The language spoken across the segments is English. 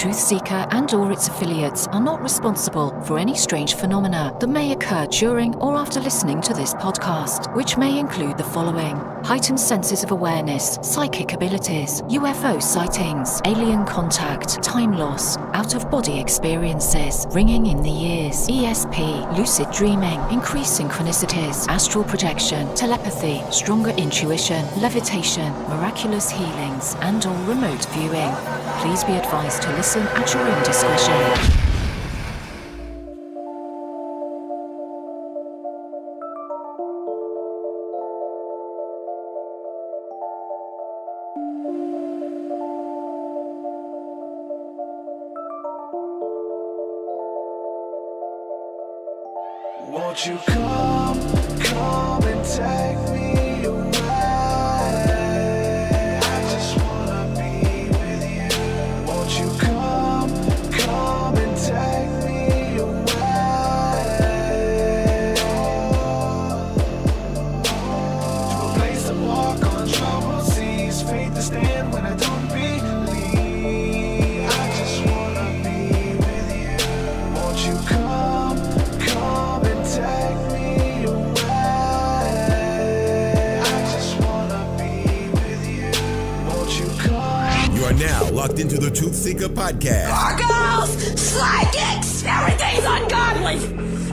TruthSeekah and or its affiliates are not responsible for any strange phenomena that may occur during or after listening to this podcast, which may include the following: heightened senses of awareness, psychic abilities, UFO sightings, alien contact, time loss, out-of-body experiences, ringing in the ears, ESP, lucid dreaming, increased synchronicities, astral projection, telepathy, stronger intuition, levitation, miraculous healings, and or remote viewing. Please be advised to listen at your own discretion. Won't you come and take me away? I just wanna be with you. Won't you come and take me away? To a place to walk on troubled seas, faith to stand when I don't believe. I just wanna be with you. Won't you come and take me away. I just wanna be with you. Won't you come? You are now locked into the TruthSeekah podcast. Gargoyles! Psychics! Everything's ungodly!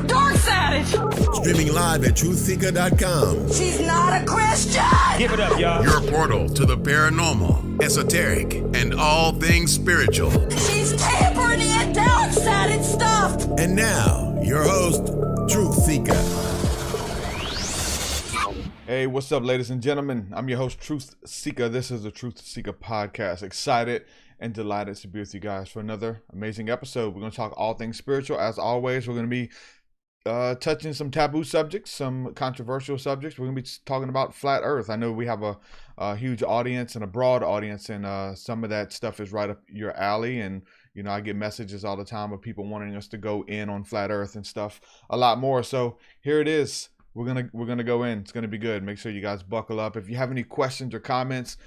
Dark's at it! Streaming live at TruthSeekah.com. She's not a Christian! Give it up, y'all. Your portal to the paranormal, esoteric, and all things spiritual. She's tampering in dark-sided stuff! And now, your host, TruthSeekah. Hey, what's up, ladies and gentlemen? I'm your host, TruthSeekah. This is the TruthSeekah podcast. Excited and delighted to be with you guys for another amazing episode. We're going to talk all things spiritual. As always, we're going to be touching some taboo subjects, some controversial subjects. We're going to be talking about flat earth. I know we have a huge audience and a broad audience, and some of that stuff is right up your alley. And you know, I get messages all the time of people wanting us to go in on flat earth and stuff a lot more. So here it is. We're gonna go in. It's gonna be good. Make sure you guys buckle up. If you have any questions or comments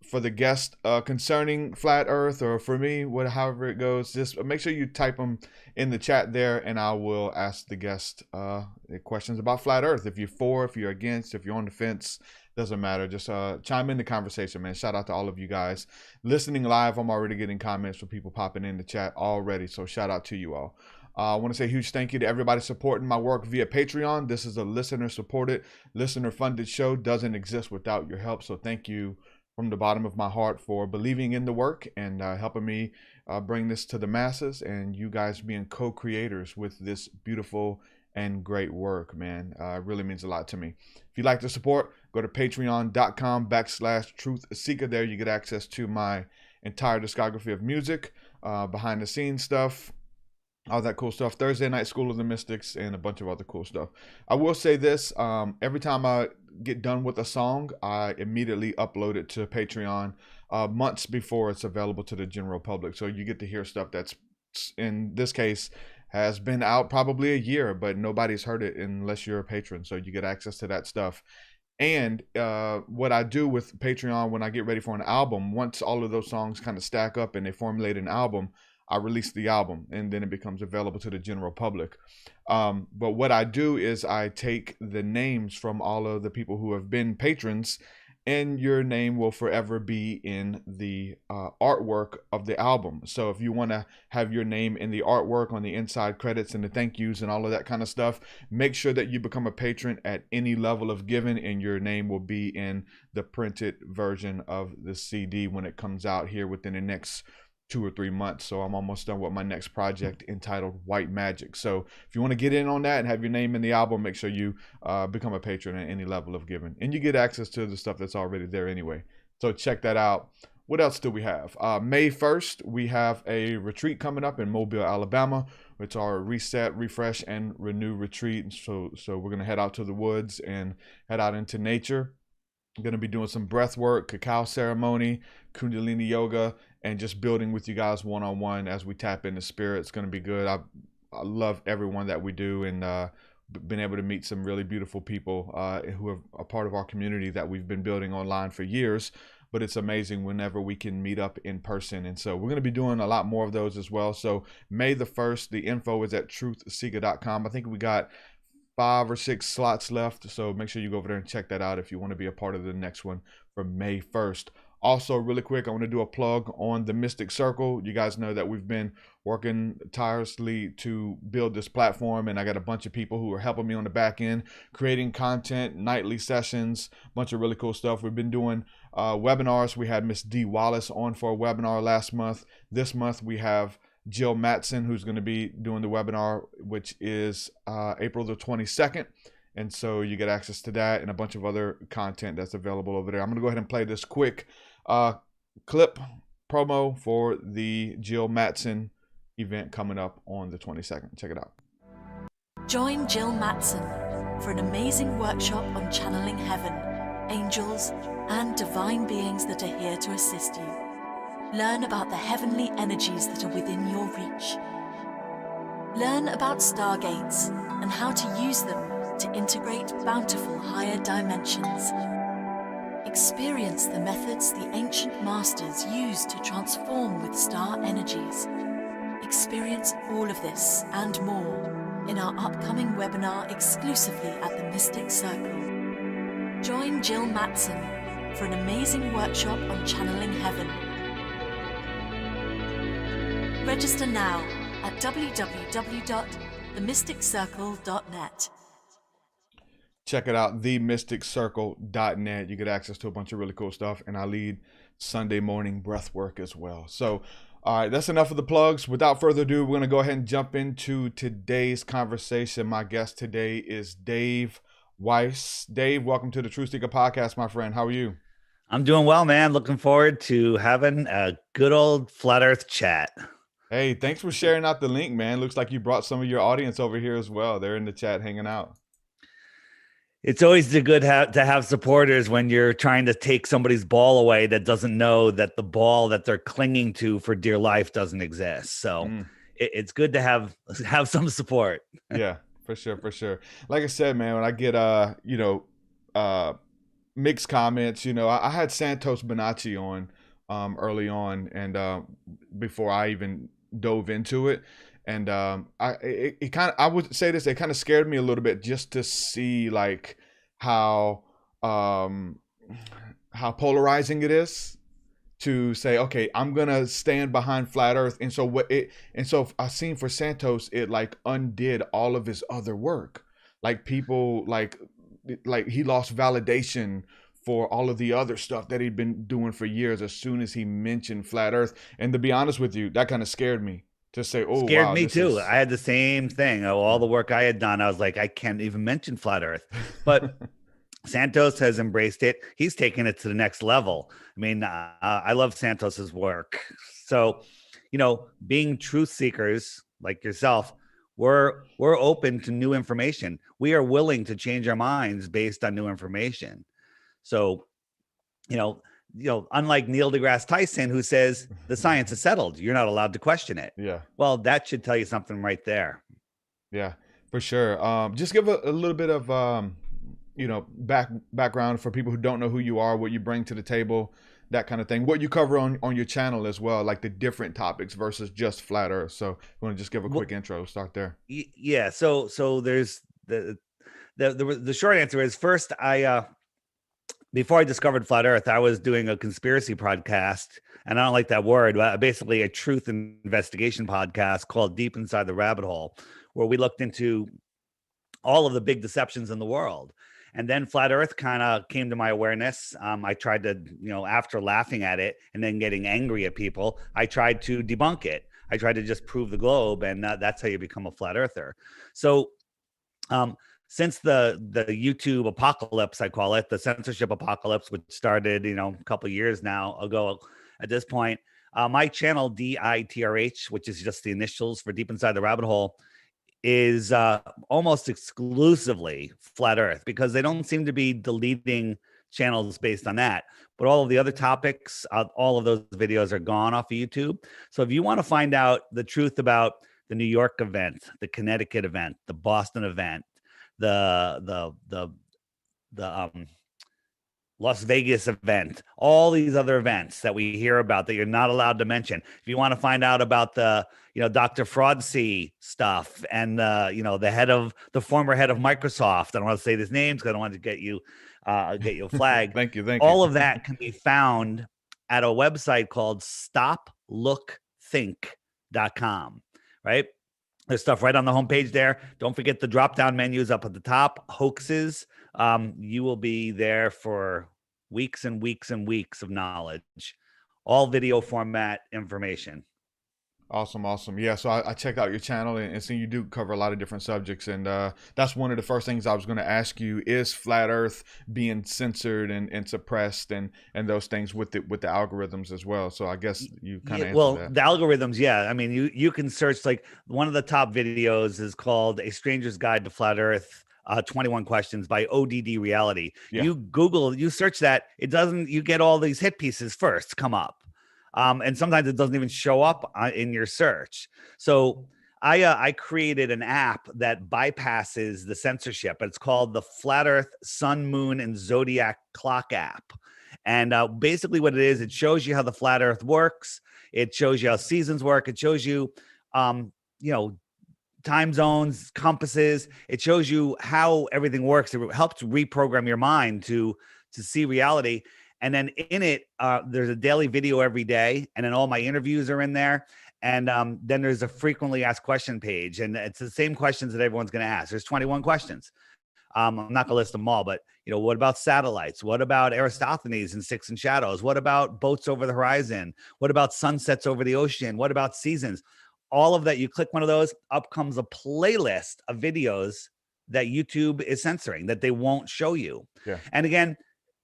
for the guest concerning flat earth, or for me, however it goes, just make sure you type them in the chat there, and I will ask the guest questions about flat earth. If you're for, if you're against, if you're on the fence, doesn't matter. Just chime in the conversation, man. Shout out to all of you guys listening live. I'm already getting comments from people popping in the chat already, so shout out to you all. I want to say a huge thank you to everybody supporting my work via Patreon. This is a listener-supported, listener-funded show. Doesn't exist without your help. So thank you from the bottom of my heart for believing in the work and helping me bring this to the masses, and you guys being co-creators with this beautiful and great work, man. It really means a lot to me. If you'd like to support, go to patreon.com/TruthSeekah. There you get access to my entire discography of music, behind the scenes stuff, all that cool stuff, Thursday Night School of the Mystics, and a bunch of other cool stuff. I will say this, every time I get done with a song, I immediately upload it to Patreon months before it's available to the general public. So you get to hear stuff that's, in this case, has been out probably a year, but nobody's heard it unless you're a patron. So you get access to that stuff. And what I do with Patreon when I get ready for an album, once all of those songs kind of stack up and they formulate an album, I release the album, and then it becomes available to the general public. But what I do is I take the names from all of the people who have been patrons, and your name will forever be in the artwork of the album. So if you want to have your name in the artwork, on the inside credits and the thank yous and all of that kind of stuff, make sure that you become a patron at any level of giving, and your name will be in the printed version of the CD when it comes out here within the next 2 or 3 months. So I'm almost done with my next project entitled White Magic. So if you want to get in on that and have your name in the album, make sure you become a patron at any level of giving, and you get access to the stuff that's already there anyway. So check that out. What else do we have? May 1st, we have a retreat coming up in Mobile, Alabama. It's our reset, refresh, and renew retreat. So we're going to head out to the woods and head out into nature. I'm going to be doing some breath work, cacao ceremony, kundalini yoga, and just building with you guys one-on-one as we tap into spirit. It's going to be good. I love everyone that we do, and been able to meet some really beautiful people who are a part of our community that we've been building online for years. but it's amazing whenever we can meet up in person. And so we're going to be doing a lot more of those as well. So May the 1st, the info is at TruthSeekah.com. I think we got 5 or 6 slots left, so make sure you go over there and check that out if you want to be a part of the next one for May 1st. Also, really quick, I want to do a plug on the Mystic Circle. You guys know that we've been working tirelessly to build this platform, and I got a bunch of people who are helping me on the back end, creating content, nightly sessions, a bunch of really cool stuff. We've been doing webinars. We had Miss D. Wallace on for a webinar last month. This month we have Jill Matson, who's going to be doing the webinar, which is April the 22nd. And so you get access to that and a bunch of other content that's available over there. I'm going to go ahead and play this quick clip promo for the Jill Matson event coming up on the 22nd. Check it out. Join Jill Matson for an amazing workshop on channeling heaven, angels, and divine beings that are here to assist you. Learn about the heavenly energies that are within your reach. Learn about stargates and how to use them to integrate bountiful higher dimensions. Experience the methods the ancient masters used to transform with star energies. Experience all of this and more in our upcoming webinar exclusively at the Mystic Circle. Join Jill Matson for an amazing workshop on channeling heaven. Register now at www.themysticcircle.net. Check it out, themysticcircle.net. You get access to a bunch of really cool stuff, and I lead Sunday morning breath work as well. So, all right, that's enough of the plugs. Without further ado, we're going to go ahead and jump into today's conversation. My guest today is Dave Weiss. Dave, welcome to the TruthSeekah podcast, my friend. How are you? I'm doing well, man. Looking forward to having a good old flat earth chat. Hey, thanks for sharing out the link, man. Looks like you brought some of your audience over here as well. They're in the chat hanging out. It's always good to have supporters when you're trying to take somebody's ball away that doesn't know that the ball that they're clinging to for dear life doesn't exist. So it's good to have some support. Yeah, for sure, for sure. Like I said, man, when I get mixed comments, I had Santos Bonacci on early on, and before I even dove into it, and I would say this, it kind of scared me a little bit just to see like how polarizing it is to say, okay, I'm gonna stand behind flat earth, and so I seen for Santos, it like undid all of his other work. Like people like he lost validation for all of the other stuff that he'd been doing for years as soon as he mentioned flat earth. And to be honest with you, that kind of scared me to say, oh, scared wow, me too. I had the same thing. All the work I had done, I was like, I can't even mention flat earth. But Santos has embraced it. He's taken it to the next level. I mean, I love Santos's work. So, being truth seekers like yourself, we're open to new information. We are willing to change our minds based on new information. So, unlike Neil deGrasse Tyson, who says the science is settled, you're not allowed to question it. Yeah. Well, that should tell you something right there. Yeah, for sure. Just give a little bit of, background for people who don't know who you are, what you bring to the table, that kind of thing. What you cover on your channel as well, like the different topics versus just flat earth. So you want to just give a quick intro, start there. Yeah. So there's the short answer is, first, before I discovered flat earth, I was doing a conspiracy podcast, and I don't like that word, but basically a truth investigation podcast called Deep Inside the Rabbit Hole, where we looked into all of the big deceptions in the world. And then flat earth kind of came to my awareness. I tried to, after laughing at it and then getting angry at people, I tried to debunk it. I tried to just prove the globe, and that's how you become a flat earther. So, since the YouTube apocalypse, I call it, the censorship apocalypse, which started, a couple of years now ago at this point, my channel, DITRH, which is just the initials for Deep Inside the Rabbit Hole, is almost exclusively flat earth, because they don't seem to be deleting channels based on that. But all of the other topics, all of those videos are gone off of YouTube. So if you want to find out the truth about the New York event, the Connecticut event, the Boston event, the Las Vegas event, all these other events that we hear about that you're not allowed to mention. If you want to find out about the, Dr. Fraudsy stuff and, the former head of Microsoft, I don't want to say his names because I don't want to get you a flag. Thank you. All of that can be found at a website called stoplookthink.com, right? There's stuff right on the homepage there. Don't forget the drop-down menus up at the top. Hoaxes. You will be there for weeks and weeks and weeks of knowledge. All video format information. Awesome. Yeah, so I checked out your channel and see you do cover a lot of different subjects. And that's one of the first things I was going to ask you, is flat Earth being censored and suppressed and those things with the algorithms as well. So I guess you kind of answered that. The algorithms, yeah. I mean, you can search, like, one of the top videos is called A Stranger's Guide to Flat Earth, 21 Questions by ODD Reality. Yeah. You search that, you get all these hit pieces first come up. And sometimes it doesn't even show up in your search. So I created an app that bypasses the censorship. It's called the Flat Earth Sun, Moon, and Zodiac Clock app. And basically what it is, it shows you how the flat Earth works. It shows you how seasons work. It shows you, time zones, compasses. It shows you how everything works. It helps reprogram your mind to see reality. And then in it, there's a daily video every day. And then all my interviews are in there. And then there's a frequently asked question page. And it's the same questions that everyone's going to ask. There's 21 questions. I'm not going to list them all, but, what about satellites? What about Aristophanes and Six and Shadows? What about boats over the horizon? What about sunsets over the ocean? What about seasons? All of that, you click one of those, up comes a playlist of videos that YouTube is censoring, that they won't show you. Yeah. And again,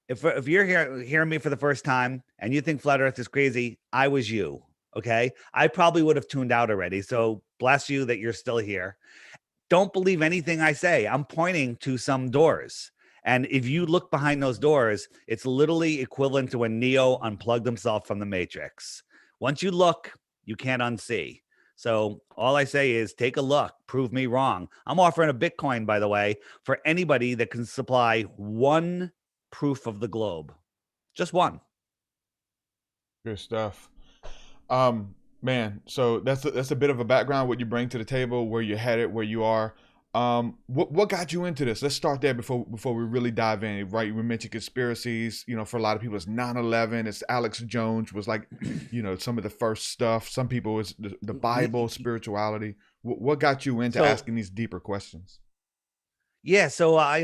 if you're hearing me for the first time and you think flat Earth is crazy, I was you, okay? I probably would have tuned out already. So bless you that you're still here. Don't believe anything I say. I'm pointing to some doors. And if you look behind those doors, it's literally equivalent to when Neo unplugged himself from the Matrix. Once you look, you can't unsee. So all I say is take a look, prove me wrong. I'm offering a Bitcoin, by the way, for anybody that can supply one proof of the globe. Just one. Good stuff. Man, so that's a bit of a background, what you bring to the table, where you're headed, where you are. What got you into this? Let's start there before we really dive in, right? We mentioned conspiracies, for a lot of people it's 9/11, it's Alex Jones was like, some of the first stuff. Some people it's the Bible, spirituality. What got you into asking these deeper questions? Yeah, so I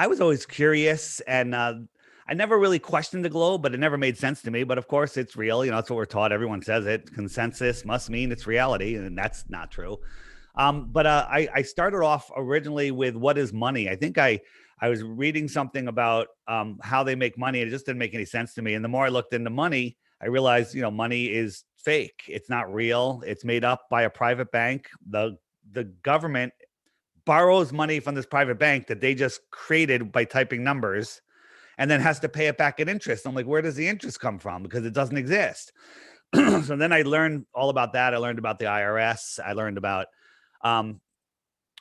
was always curious, and I never really questioned the globe, but it never made sense to me. But of course, it's real. That's what we're taught. Everyone says it. Consensus must mean it's reality, and that's not true. But I started off originally with what is money. I think I was reading something about how they make money. And it just didn't make any sense to me. And the more I looked into money, I realized, money is fake. It's not real. It's made up by a private bank. The government borrows money from this private bank that they just created by typing numbers, and then has to pay it back in interest. I'm like, where does the interest come from? Because it doesn't exist. So then I learned all about that. I learned about the IRS. I learned about all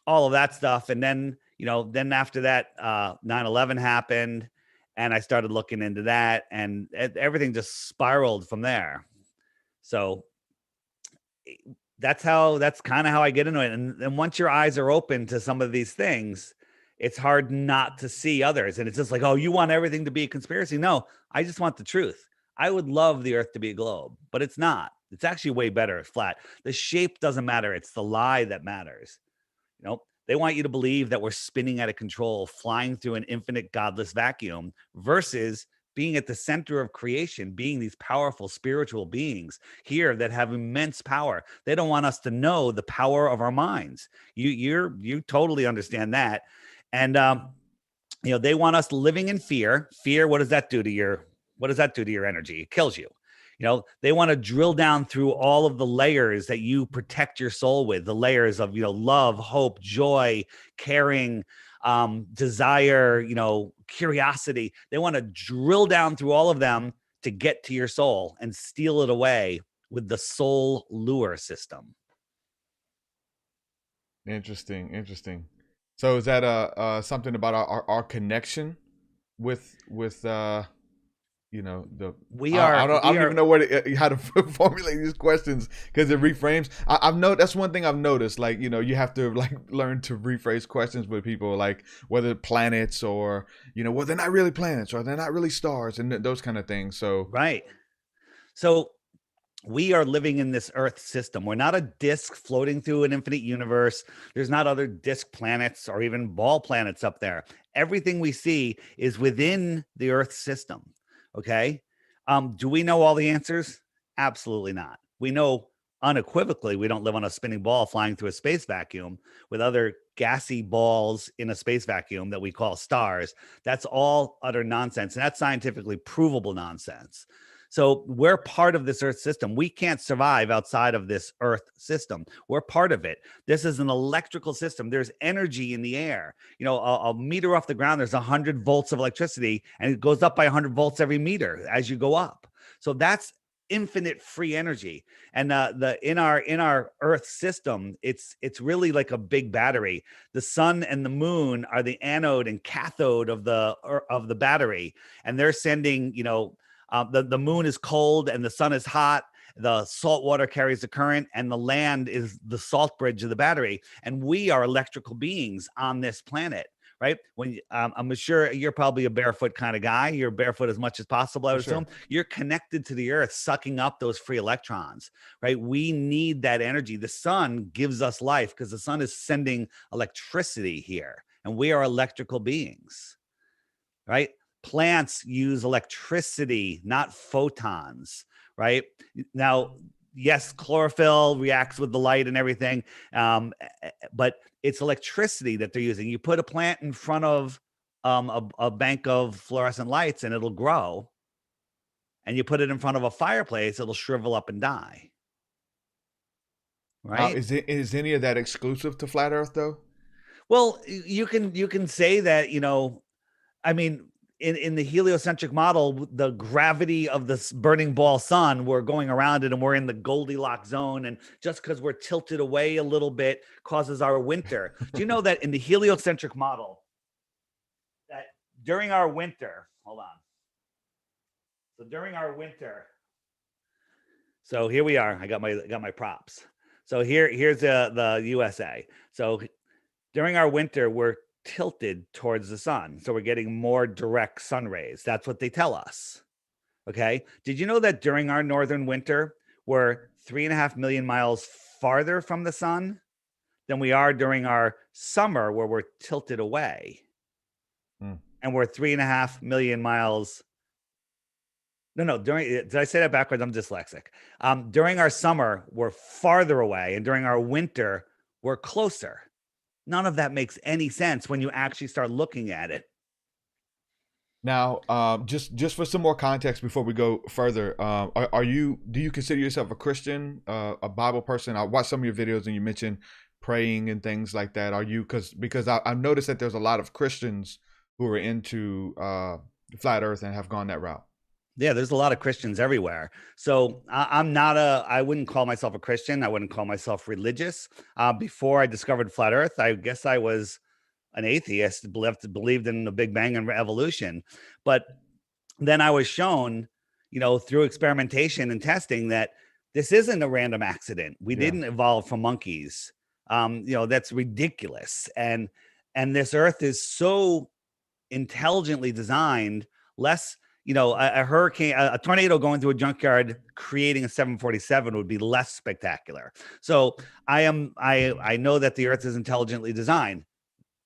of that stuff. And then, then after that, 9/11 happened, and I started looking into that, and everything just spiraled from there. So that's kind of how I get into it. And once your eyes are open to some of these things, it's hard not to see others. And it's just like, oh, you want everything to be a conspiracy? No, I just want the truth. I would love the earth to be a globe, but it's not. It's actually way better flat. The shape doesn't matter. It's the lie that matters. They want you to believe that we're spinning out of control, flying through an infinite godless vacuum, versus being at the center of creation, being these powerful spiritual beings here that have immense power. They don't want us to know the power of our minds. You totally understand that. And they want us living in fear. Fear, what does that do to your energy? It kills you. They want to drill down through all of the layers that you protect your soul with, the layers of, love, hope, joy, caring, desire, curiosity. They want to drill down through all of them to get to your soul and steal it away with the soul lure system. Interesting. So is that something about our connection with you know, We I are don't even know how to formulate these questions because it reframes. I've noticed that's one thing I've noticed. Like, you know, you have to like learn to rephrase questions with people, like whether planets or, you know, well, they're not really planets or they're not really stars and those kind of things. So right. So we are living in this Earth system. We're not a disk floating through an infinite universe. There's not other disk planets or even ball planets up there. Everything we see is within the Earth system. Okay. Do we know all the answers? Absolutely not. We know unequivocally we don't live on a spinning ball flying through a space vacuum with other gassy balls in a space vacuum that we call stars. That's all utter nonsense. And that's scientifically provable nonsense. So we're part of this Earth system. We can't survive outside of this Earth system. We're part of it. This is an electrical system. There's energy in the air. You know, a meter off the ground, there's 100 volts of electricity, and it goes up by 100 volts every meter as you go up. So that's infinite free energy. And in our Earth system, it's really like a big battery. The sun and the moon are the anode and cathode of the battery, and they're sending, you know, the moon is cold and the sun is hot. The salt water carries the current, and the land is the salt bridge of the battery. And we are electrical beings on this planet, right? When I'm sure you're probably a barefoot kind of guy. You're barefoot as much as possible, I would assume. You're connected to the Earth, sucking up those free electrons, right? We need that energy. The sun gives us life because the sun is sending electricity here, and we are electrical beings, right? Plants use electricity, not photons, right? Now, yes, chlorophyll reacts with the light and everything, but it's electricity that they're using. You put a plant in front of a bank of fluorescent lights and it'll grow, and you put it in front of a fireplace, it'll shrivel up and die, right? Is any of that exclusive to flat Earth though? Well, you can say that, you know, I mean, in the heliocentric model, the gravity of this burning ball sun, we're going around it and we're in the Goldilocks zone. And just because we're tilted away a little bit causes our winter. Do you know that in the heliocentric model, that during our winter, hold on. So during our winter, so here we are. I got my props. So here's the USA. So during our winter, we're tilted towards the sun, so we're getting more direct sun rays. That's what they tell us. Okay, did you know that during our northern winter we're 3.5 million miles farther from the sun than we are during our summer, where we're tilted away? And we're 3.5 million miles. Did I say that backwards? I'm dyslexic. During our summer we're farther away, and during our winter we're closer. None of that makes any sense when you actually start looking at it. Now, just for some more context before we go further, do you consider yourself a Christian, a Bible person? I watched some of your videos and you mentioned praying and things like that. Are you, because I've noticed that there's a lot of Christians who are into flat Earth and have gone that route. Yeah, there's a lot of Christians everywhere. So I wouldn't call myself a Christian. I wouldn't call myself religious. Before I discovered flat Earth, I guess I was an atheist, believed in the Big Bang and evolution. But then I was shown, you know, through experimentation and testing, that this isn't a random accident. We didn't evolve from monkeys. You know, that's ridiculous. And this Earth is so intelligently designed, less, you know, a hurricane, a tornado going through a junkyard creating a 747 would be less spectacular. So I know that the Earth is intelligently designed.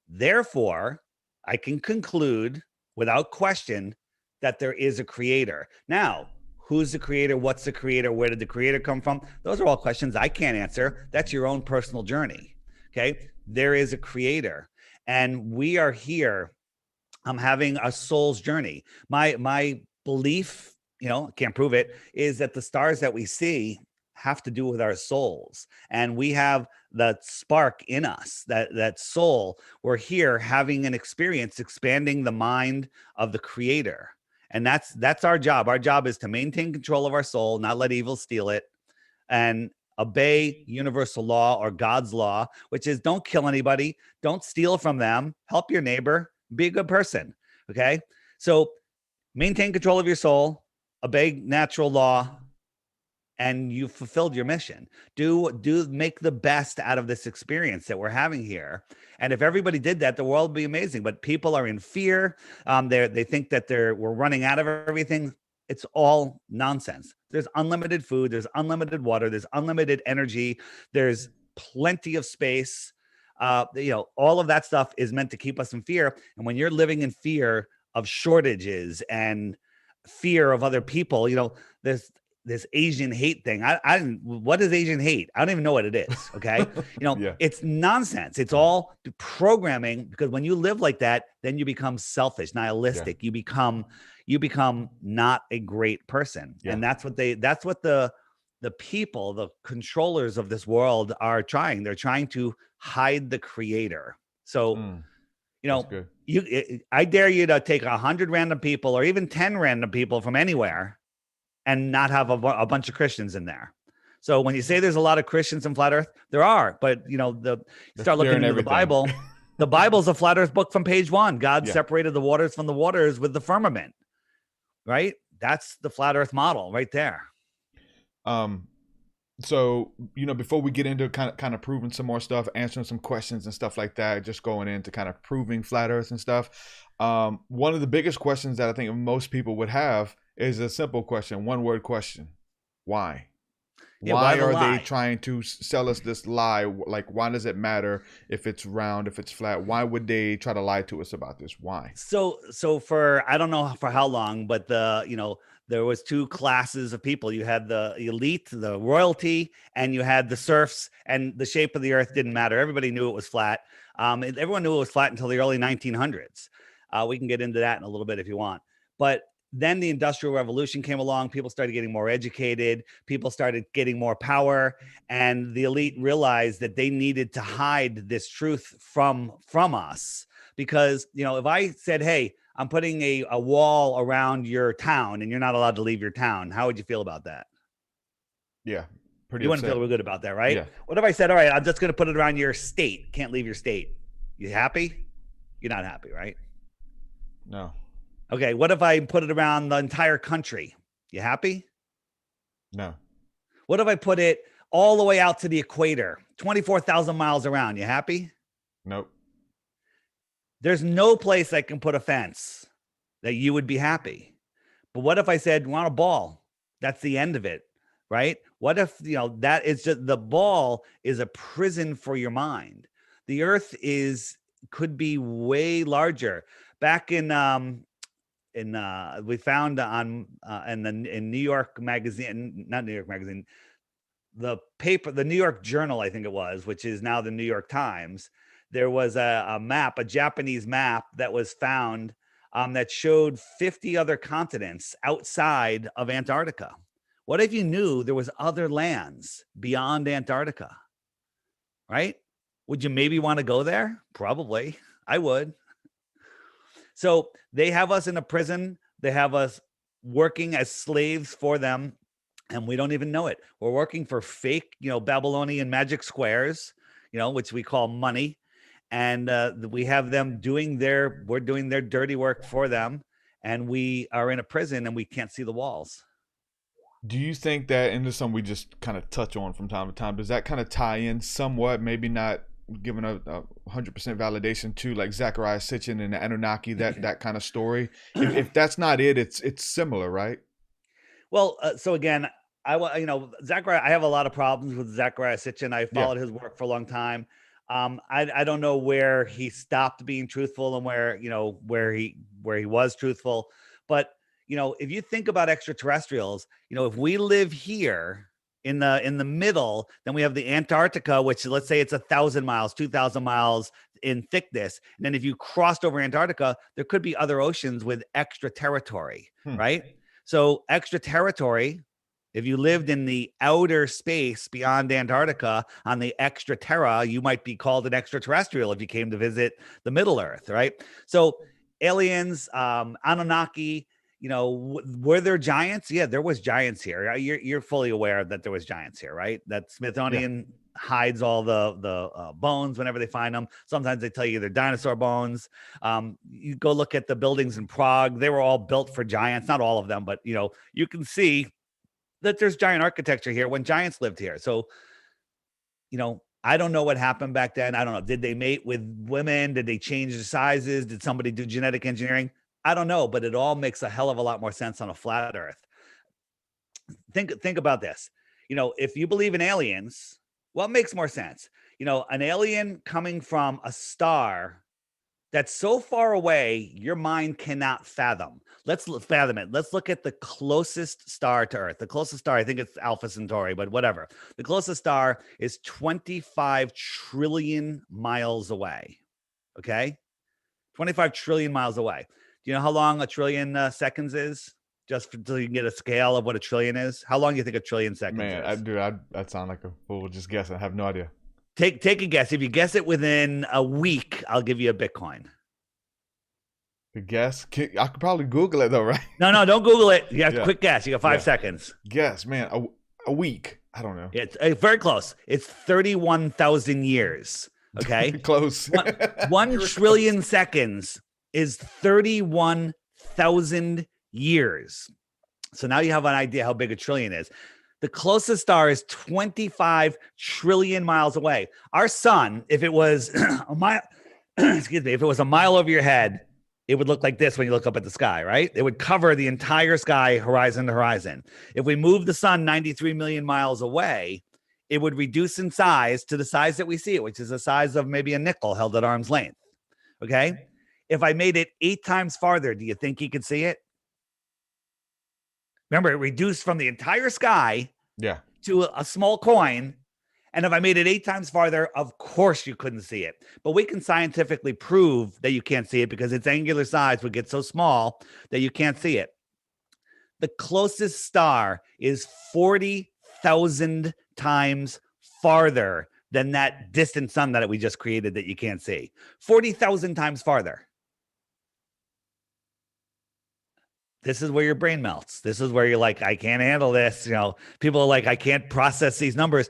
Therefore, I can conclude without question that there is a creator. Now, who's the creator? What's the creator? Where did the creator come from? Those are all questions I can't answer. That's your own personal journey. Okay. There is a creator, and we are here. I'm having a soul's journey. My belief, you know, can't prove it, is that the stars that we see have to do with our souls, and we have that spark in us, that soul. We're here having an experience, expanding the mind of the creator, and that's our job. Our job is to maintain control of our soul, not let evil steal it, and obey universal law, or God's law, which is don't kill anybody, don't steal from them, help your neighbor, be a good person. Okay. So maintain control of your soul, obey natural law, and you've fulfilled your mission. Do make the best out of this experience that we're having here. And if everybody did that, the world would be amazing. But people are in fear. They think that we're running out of everything. It's all nonsense. There's unlimited food. There's unlimited water. There's unlimited energy. There's plenty of space. All of that stuff is meant to keep us in fear. And when you're living in fear of shortages and fear of other people, this Asian hate thing. What is Asian hate? I don't even know what it is. Okay. Yeah. It's nonsense. It's all programming, because when you live like that, then you become selfish, nihilistic. Yeah. You become not a great person. Yeah. And that's what the people, the controllers of this world are trying. They're trying to hide the creator. So, I dare you to take 100 random people or even 10 random people from anywhere and not have a bunch of Christians in there. So when you say there's a lot of Christians in flat Earth, there are, but start looking into the Bible. The Bible's a flat Earth book from page 1. God separated the waters from the waters with the firmament, right? That's the flat Earth model right there. So, before we get into kind of proving some more stuff, answering some questions and stuff like that, just going into kind of proving flat Earth and stuff. One of the biggest questions that I think most people would have is a simple question, one word question. Why? Yeah, why are they trying to sell us this lie? Like, why does it matter if it's round, if it's flat? Why would they try to lie to us about this? Why? So for, I don't know for how long, but there was two classes of people. You had the elite, the royalty, and you had the serfs, and the shape of the earth didn't matter. Everybody knew it was flat. Everyone knew it was flat until the early 1900s. We can get into that in a little bit if you want. But then the Industrial Revolution came along. People started getting more educated. People started getting more power. And the elite realized that they needed to hide this truth from us. Because, if I said, hey, I'm putting a wall around your town and you're not allowed to leave your town, how would you feel about that? Yeah. You wouldn't feel real good about that, right? Yeah. What if I said, all right, I'm just going to put it around your state. Can't leave your state. You happy? You're not happy, right? No. Okay, what if I put it around the entire country? You happy? No. What if I put it all the way out to the equator, 24,000 miles around? You happy? Nope. There's no place I can put a fence that you would be happy. But what if I said, want a ball? That's the end of it, right? What if, that is just, the ball is a prison for your mind. The earth could be way larger. Back we found in New York magazine, not New York magazine, the paper, the New York Journal, I think it was, which is now the New York Times. There was a map, a Japanese map that was found that showed 50 other continents outside of Antarctica. What if you knew there was other lands beyond Antarctica, right? Would you maybe want to go there? Probably. I would. So they have us in a prison. They have us working as slaves for them, and we don't even know it. We're working for fake, Babylonian magic squares, which we call money. And we have them we're doing their dirty work for them. And we are in a prison and we can't see the walls. Do you think that, and this is something we just kind of touch on from time to time, does that kind of tie in somewhat, maybe not giving a 100% validation to like Zecharia Sitchin and the Anunnaki, that kind of story? If that's not it, it's similar, right? Well, so again, Zecharia, I have a lot of problems with Zecharia Sitchin. I followed his work for a long time. I don't know where he stopped being truthful and where he was truthful, but if you think about extraterrestrials, if we live here in the middle, then we have the Antarctica, which let's say it's 1,000 miles, 2,000 miles in thickness. And then if you crossed over Antarctica, there could be other oceans with extra territory, right? So extra territory, if you lived in the outer space beyond Antarctica on the extra terra, you might be called an extraterrestrial if you came to visit the Middle Earth, right? So aliens, Anunnaki, were there giants? Yeah, there was giants here. You're fully aware that there was giants here, right? That Smithsonian hides all the bones whenever they find them. Sometimes they tell you they're dinosaur bones. You go look at the buildings in Prague. They were all built for giants. Not all of them, but you can see that there's giant architecture here when giants lived here. So, I don't know what happened back then. I don't know. Did they mate with women? Did they change the sizes? Did somebody do genetic engineering? I don't know, but it all makes a hell of a lot more sense on a flat Earth. Think about this. If you believe in aliens, what makes more sense? An alien coming from a star that's so far away, your mind cannot fathom. Let's fathom it. Let's look at the closest star to Earth. The closest star, I think it's Alpha Centauri, but whatever. The closest star is 25 trillion miles away. Okay? 25 trillion miles away. Do you know how long a trillion seconds is? Just so you can get a scale of what a trillion is. How long do you think a trillion seconds is? Man, I'd sound like a fool just guessing. I have no idea. Take a guess. If you guess it within a week, I'll give you a Bitcoin. The guess? I could probably Google it though, right? No, don't Google it. You have quick guess. You got 5 seconds. Guess, man. A week. I don't know. It's very close. It's 31,000 years. Okay. Close. 1 trillion seconds is 31,000 years. So now you have an idea how big a trillion is. The closest star is 25 trillion miles away. Our sun, if it was a mile, excuse me, if it was a mile over your head, it would look like this when you look up at the sky, right? It would cover the entire sky, horizon to horizon. If we move the sun 93 million miles away, it would reduce in size to the size that we see it, which is the size of maybe a nickel held at arm's length. Okay. If I made it 8 times farther, do you think you could see it? Remember, it reduced from the entire sky to a small coin. And if I made it 8 times farther, of course you couldn't see it. But we can scientifically prove that you can't see it because its angular size would get so small that you can't see it. The closest star is 40,000 times farther than that distant sun that we just created that you can't see. 40,000 times farther. This is where your brain melts. This is where you're like, I can't handle this. People are like, I can't process these numbers.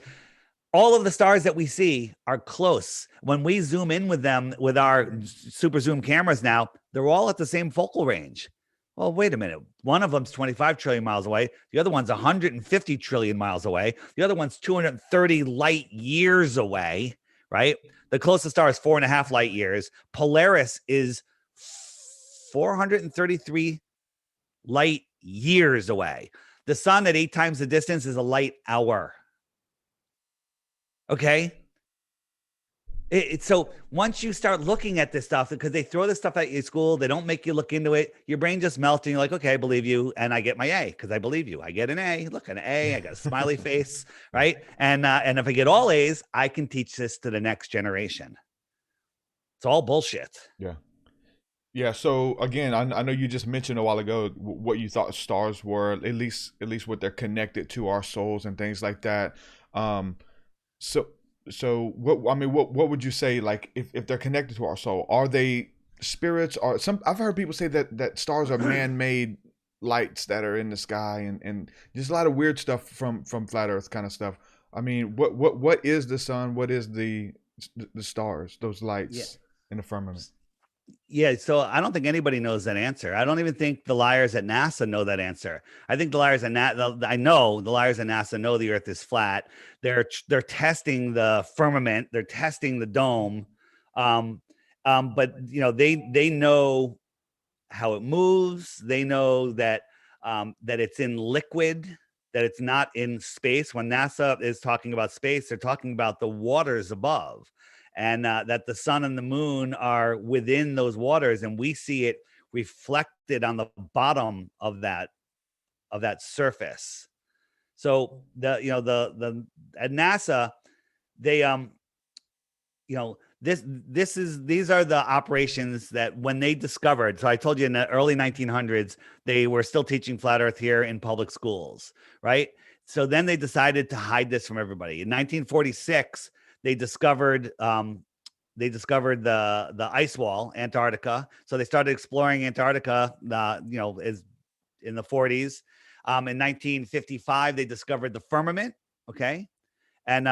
All of the stars that we see are close. When we zoom in with them with our super zoom cameras now, they're all at the same focal range. Well, wait a minute. One of them's 25 trillion miles away. The other one's 150 trillion miles away. The other one's 230 light years away, right? The closest star is 4.5 light years. Polaris is 433 light years away. The sun at 8 times the distance is a light hour. Okay. So once you start looking at this stuff, because they throw this stuff at you at school, they don't make you look into it. Your brain just melts and you're like, okay, I believe you. And I get my A because I believe you. I get an A. Look, an A. I got a smiley face. Right. And if I get all A's, I can teach this to the next generation. It's all bullshit. Yeah. Yeah. So again, I know you just mentioned a while ago what you thought stars were, at least what they're connected to our souls and things like that. So what would you say, like, if they're connected to our soul, are they spirits? Or I've heard people say that stars are man-made lights that are in the sky, and there's a lot of weird stuff from flat Earth kind of stuff. I mean, what is the sun? What is the stars? Those lights in the firmament? Yeah, so I don't think anybody knows that answer. I don't even think the liars at NASA know that answer. I think the liars at I know the liars at NASA know the Earth is flat. They're testing the firmament. They're testing the dome. But they know how it moves. They know that it's in liquid, that it's not in space. When NASA is talking about space, they're talking about the waters above. And that the sun and the moon are within those waters, and we see it reflected on the bottom of that surface. So at NASA, they these are the operations that when they discovered. So I told you in the early 1900s they were still teaching flat Earth here in public schools, right? So then they decided to hide this from everybody. In 1946. They discovered the ice wall, Antarctica. So they started exploring Antarctica, is in the 40s. In 1955, they discovered the firmament. Okay. And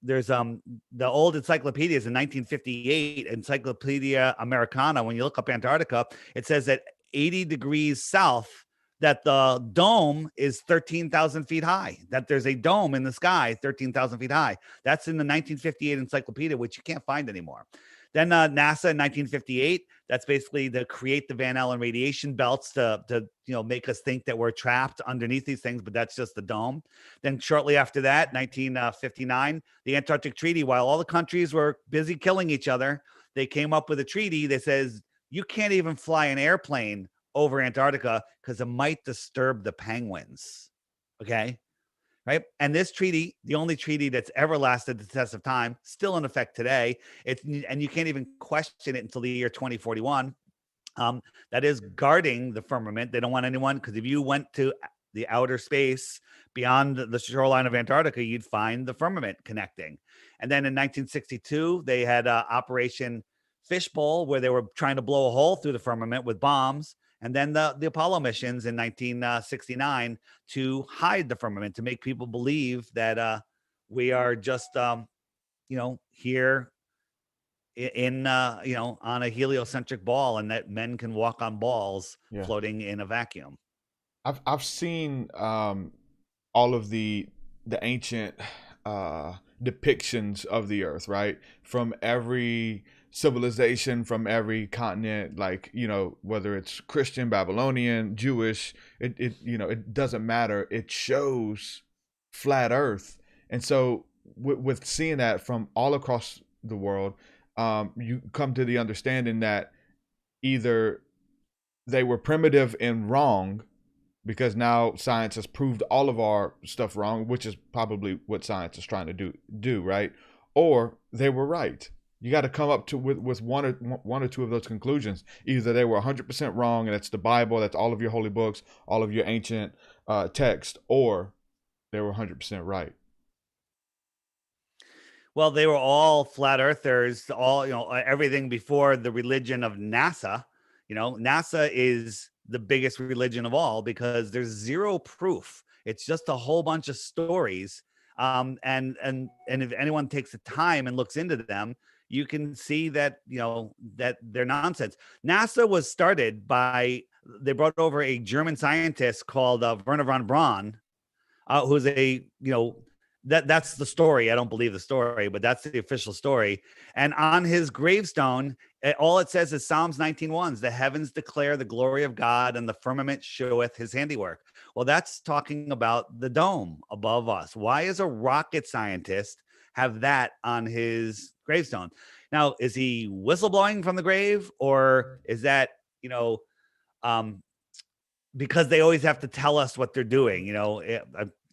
there's the old encyclopedias in 1958, Encyclopedia Americana. When you look up Antarctica, it says that 80 degrees south, that the dome is 13,000 feet high, that there's a dome in the sky 13,000 feet high. That's in the 1958 encyclopedia, which you can't find anymore. Then NASA in 1958, that's basically to create the Van Allen radiation belts to make us think that we're trapped underneath these things, but that's just the dome. Then shortly after that, 1959, the Antarctic Treaty, while all the countries were busy killing each other, they came up with a treaty that says you can't even fly an airplane over Antarctica because it might disturb the penguins. Okay. Right. And this treaty, the only treaty that's ever lasted the test of time, still in effect today. And you can't even question it until the year 2041. That is guarding the firmament. They don't want anyone, because if you went to the outer space beyond the shoreline of Antarctica, you'd find the firmament connecting. And then in 1962, they had Operation Fishbowl, where they were trying to blow a hole through the firmament with bombs. And then the Apollo missions in 1969 to hide the firmament, to make people believe that we are just, here in, on a heliocentric ball, and that men can walk on balls floating in a vacuum. I've seen all of the ancient depictions of the Earth, right? From every civilization, from every continent, like, whether it's Christian, Babylonian, Jewish, it doesn't matter. It shows flat Earth. And so with seeing that from all across the world, you come to the understanding that either they were primitive and wrong, because now science has proved all of our stuff wrong, which is probably what science is trying to do, right? Or they were right. You got to come up to with one or two of those conclusions. Either they were 100% wrong, and that's the Bible, that's all of your holy books, all of your ancient text, or they were 100% right. Well, they were all flat earthers, all, everything before the religion of NASA. NASA is the biggest religion of all, because there's zero proof. It's just a whole bunch of stories. And if anyone takes the time and looks into them, you can see that, that they're nonsense. NASA was started by, they brought over a German scientist called Werner von Braun, who's that's the story. I don't believe the story, but that's the official story. And on his gravestone, all it says is Psalms 19:1, the heavens declare the glory of God, and the firmament showeth his handiwork. Well, that's talking about the dome above us. Why is a rocket scientist have that on his gravestone? Now, is he whistleblowing from the grave, or is that, because they always have to tell us what they're doing?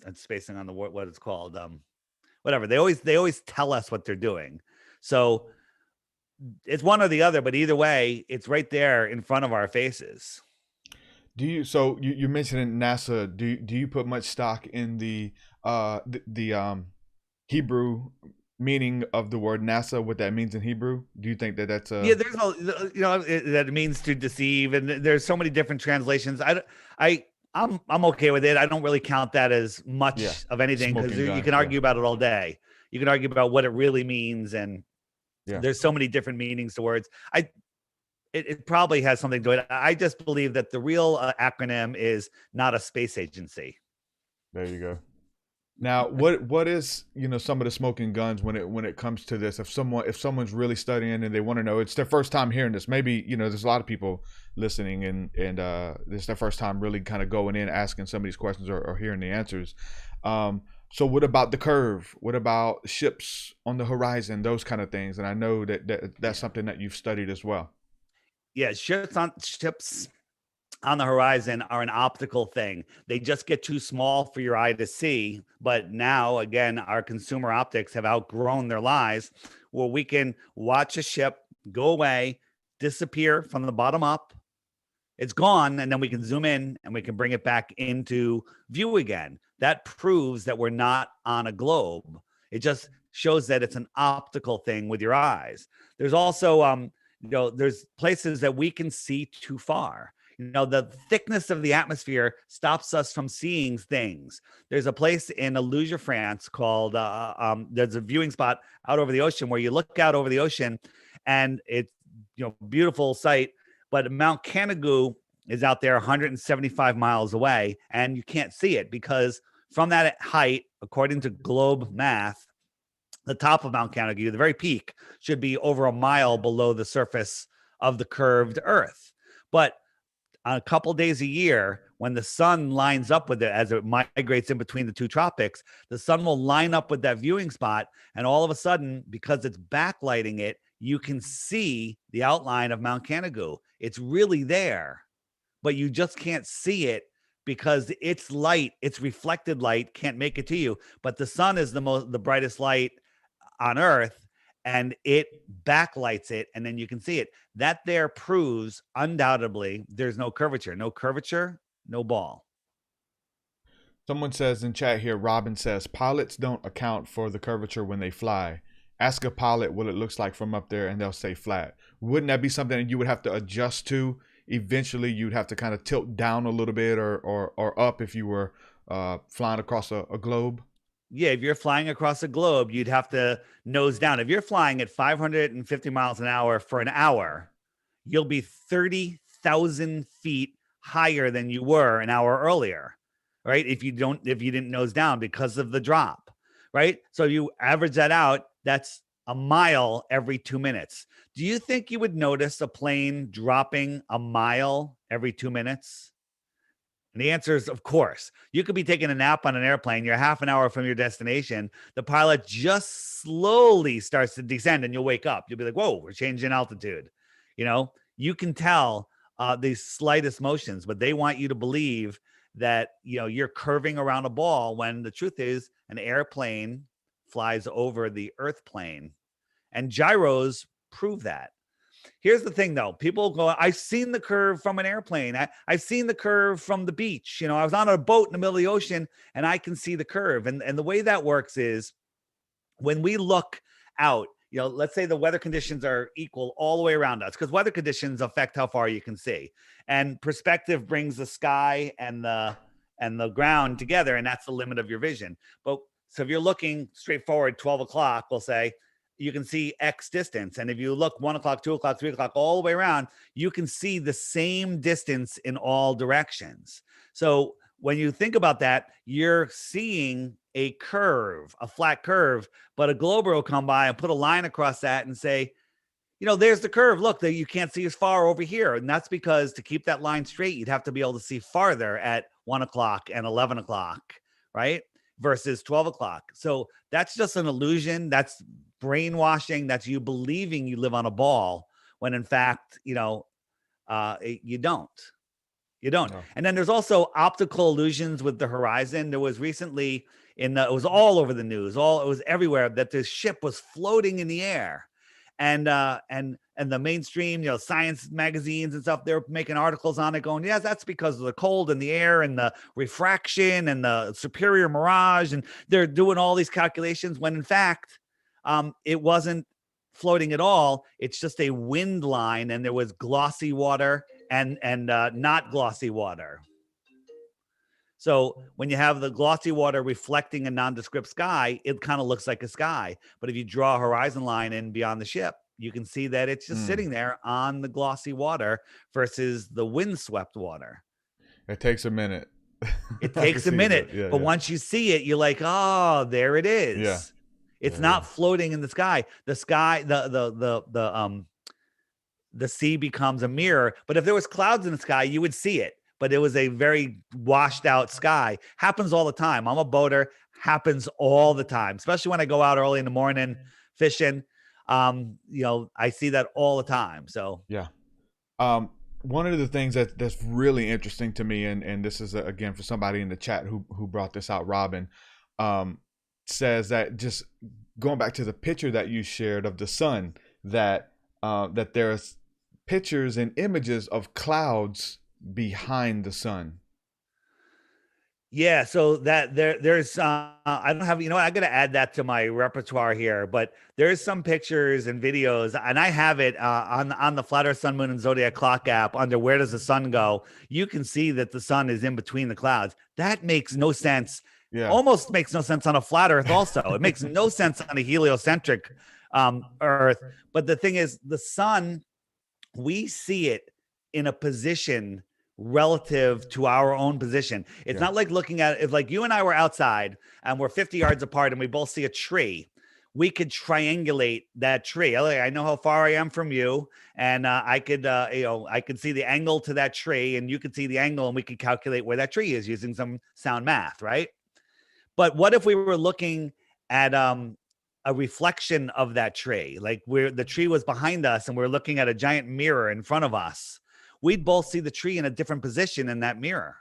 I'm spacing on the what it's called. Whatever. They always tell us what they're doing. So it's one or the other, but either way, it's right there in front of our faces. So you mentioned NASA. Do you put much stock in the Hebrew meaning of the word NASA, what that means in Hebrew? Do you think that that's there's that it means to deceive, and there's so many different translations. I'm okay with it. I don't really count that as much of anything, because you can argue about it all day. You can argue about what it really means, and there's so many different meanings to words. It probably has something to it. I just believe that the real acronym is not a space agency. There you go. Now, what is, some of the smoking guns when it comes to this? If someone's really studying and they want to know, it's their first time hearing this. Maybe, there's a lot of people listening and this is their first time really kind of going in, asking some of these questions or hearing the answers. So what about the curve? What about ships on the horizon? Those kind of things. And I know that's something that you've studied as well. Yeah, ships on the horizon are an optical thing. They just get too small for your eye to see. But now, again, our consumer optics have outgrown their lives, where we can watch a ship go away, disappear from the bottom up. It's gone, and then we can zoom in and we can bring it back into view again. That proves that we're not on a globe. It just shows that it's an optical thing with your eyes. There's also, there's places that we can see too far. The thickness of the atmosphere stops us from seeing things. There's a place in Illusion, France called, there's a viewing spot out over the ocean where you look out over the ocean and it's, beautiful sight, but Mount Canigou is out there 175 miles away and you can't see it because from that height, according to globe math, the top of Mount Canigou, the very peak, should be over a mile below the surface of the curved Earth. But a couple days a year, when the sun lines up with it as it migrates in between the two tropics, the sun will line up with that viewing spot. And all of a sudden, because it's backlighting it, you can see the outline of Mount Canigou. It's really there, but you just can't see it because its light, its reflected light, can't make it to you. But the sun is the brightest light on Earth, and it backlights it, and then you can see it. That there proves undoubtedly there's no curvature. No curvature, no ball. Someone says in chat here, Robin says, pilots don't account for the curvature when they fly. Ask a pilot what it looks like from up there, and they'll say flat. Wouldn't that be something that you would have to adjust to? Eventually, you'd have to kind of tilt down a little bit or up if you were flying across a globe? Yeah, if you're flying across a globe, you'd have to nose down. If you're flying at 550 miles an hour for an hour, you'll be 30,000 feet higher than you were an hour earlier, right? If you didn't nose down because of the drop, right? So you average that out, that's a mile every 2 minutes. Do you think you would notice a plane dropping a mile every 2 minutes? And the answer is, of course. You could be taking a nap on an airplane. You're half an hour from your destination. The pilot just slowly starts to descend and you'll wake up. You'll be like, whoa, we're changing altitude. You can tell these slightest motions, but they want you to believe that, you're curving around a ball when the truth is an airplane flies over the Earth plane. And gyros prove that. Here's the thing, though. People go, I've seen the curve from an airplane. I've seen the curve from the beach. I was on a boat in the middle of the ocean and I can see the curve. And the way that works is when we look out, let's say the weather conditions are equal all the way around us, because weather conditions affect how far you can see. And perspective brings the sky and the ground together, and that's the limit of your vision. So if you're looking straight forward, 12 o'clock, we'll say, you can see X distance. And if you look 1 o'clock, 2 o'clock, 3 o'clock, all the way around, you can see the same distance in all directions. So when you think about that, you're seeing a curve, a flat curve, but a glober will come by and put a line across that and say, there's the curve. Look, that you can't see as far over here. And that's because to keep that line straight, you'd have to be able to see farther at 1 o'clock and 11 o'clock, right? Versus 12 o'clock. So that's just an illusion. That's brainwashing. That's you believing you live on a ball when in fact, you don't. No. And then there's also optical illusions with the horizon. There was recently it was all over the news. It was everywhere that this ship was floating in the air. And the mainstream, science magazines and stuff, they're making articles on it going, yes, that's because of the cold in the air and the refraction and the superior mirage. And they're doing all these calculations when in fact, it wasn't floating at all. It's just a wind line, and there was glossy water and not glossy water. So when you have the glossy water reflecting a nondescript sky, it kind of looks like a sky. But if you draw a horizon line in beyond the ship, you can see that it's just sitting there on the glossy water versus the windswept water. It takes a minute. It takes a minute. Yeah, but once you see it, you're like, oh, there it is. Yeah. It's not floating in the sky. The sky, the sea becomes a mirror. But if there was clouds in the sky, you would see it. But it was a very washed out sky. Happens all the time. I'm a boater. Happens all the time, especially when I go out early in the morning fishing. I see that all the time. So yeah. One of the things that's really interesting to me, and this is again for somebody in the chat who brought this out, Robin, says that just going back to the picture that you shared of the sun, that there's pictures and images of clouds behind the sun. Yeah, so that there's I don't have, you know what, I gotta add that to my repertoire here, but there's some pictures and videos, and I have it on the Flat Earth, Sun, Moon, and Zodiac clock app under Where Does the Sun Go? You can see that the sun is in between the clouds. That makes no sense. Yeah. Almost makes no sense on a flat Earth. Also, it makes no sense on a heliocentric Earth. But the thing is, the sun, we see it in a position relative to our own position. It's not like looking at if like you and I were outside and we're 50 yards apart and we both see a tree. We could triangulate that tree. I know how far I am from you, and I could I could see the angle to that tree, and you could see the angle, and we could calculate where that tree is using some sound math, right? But what if we were looking at a reflection of that tree, like where the tree was behind us and we're looking at a giant mirror in front of us? We'd both see the tree in a different position in that mirror.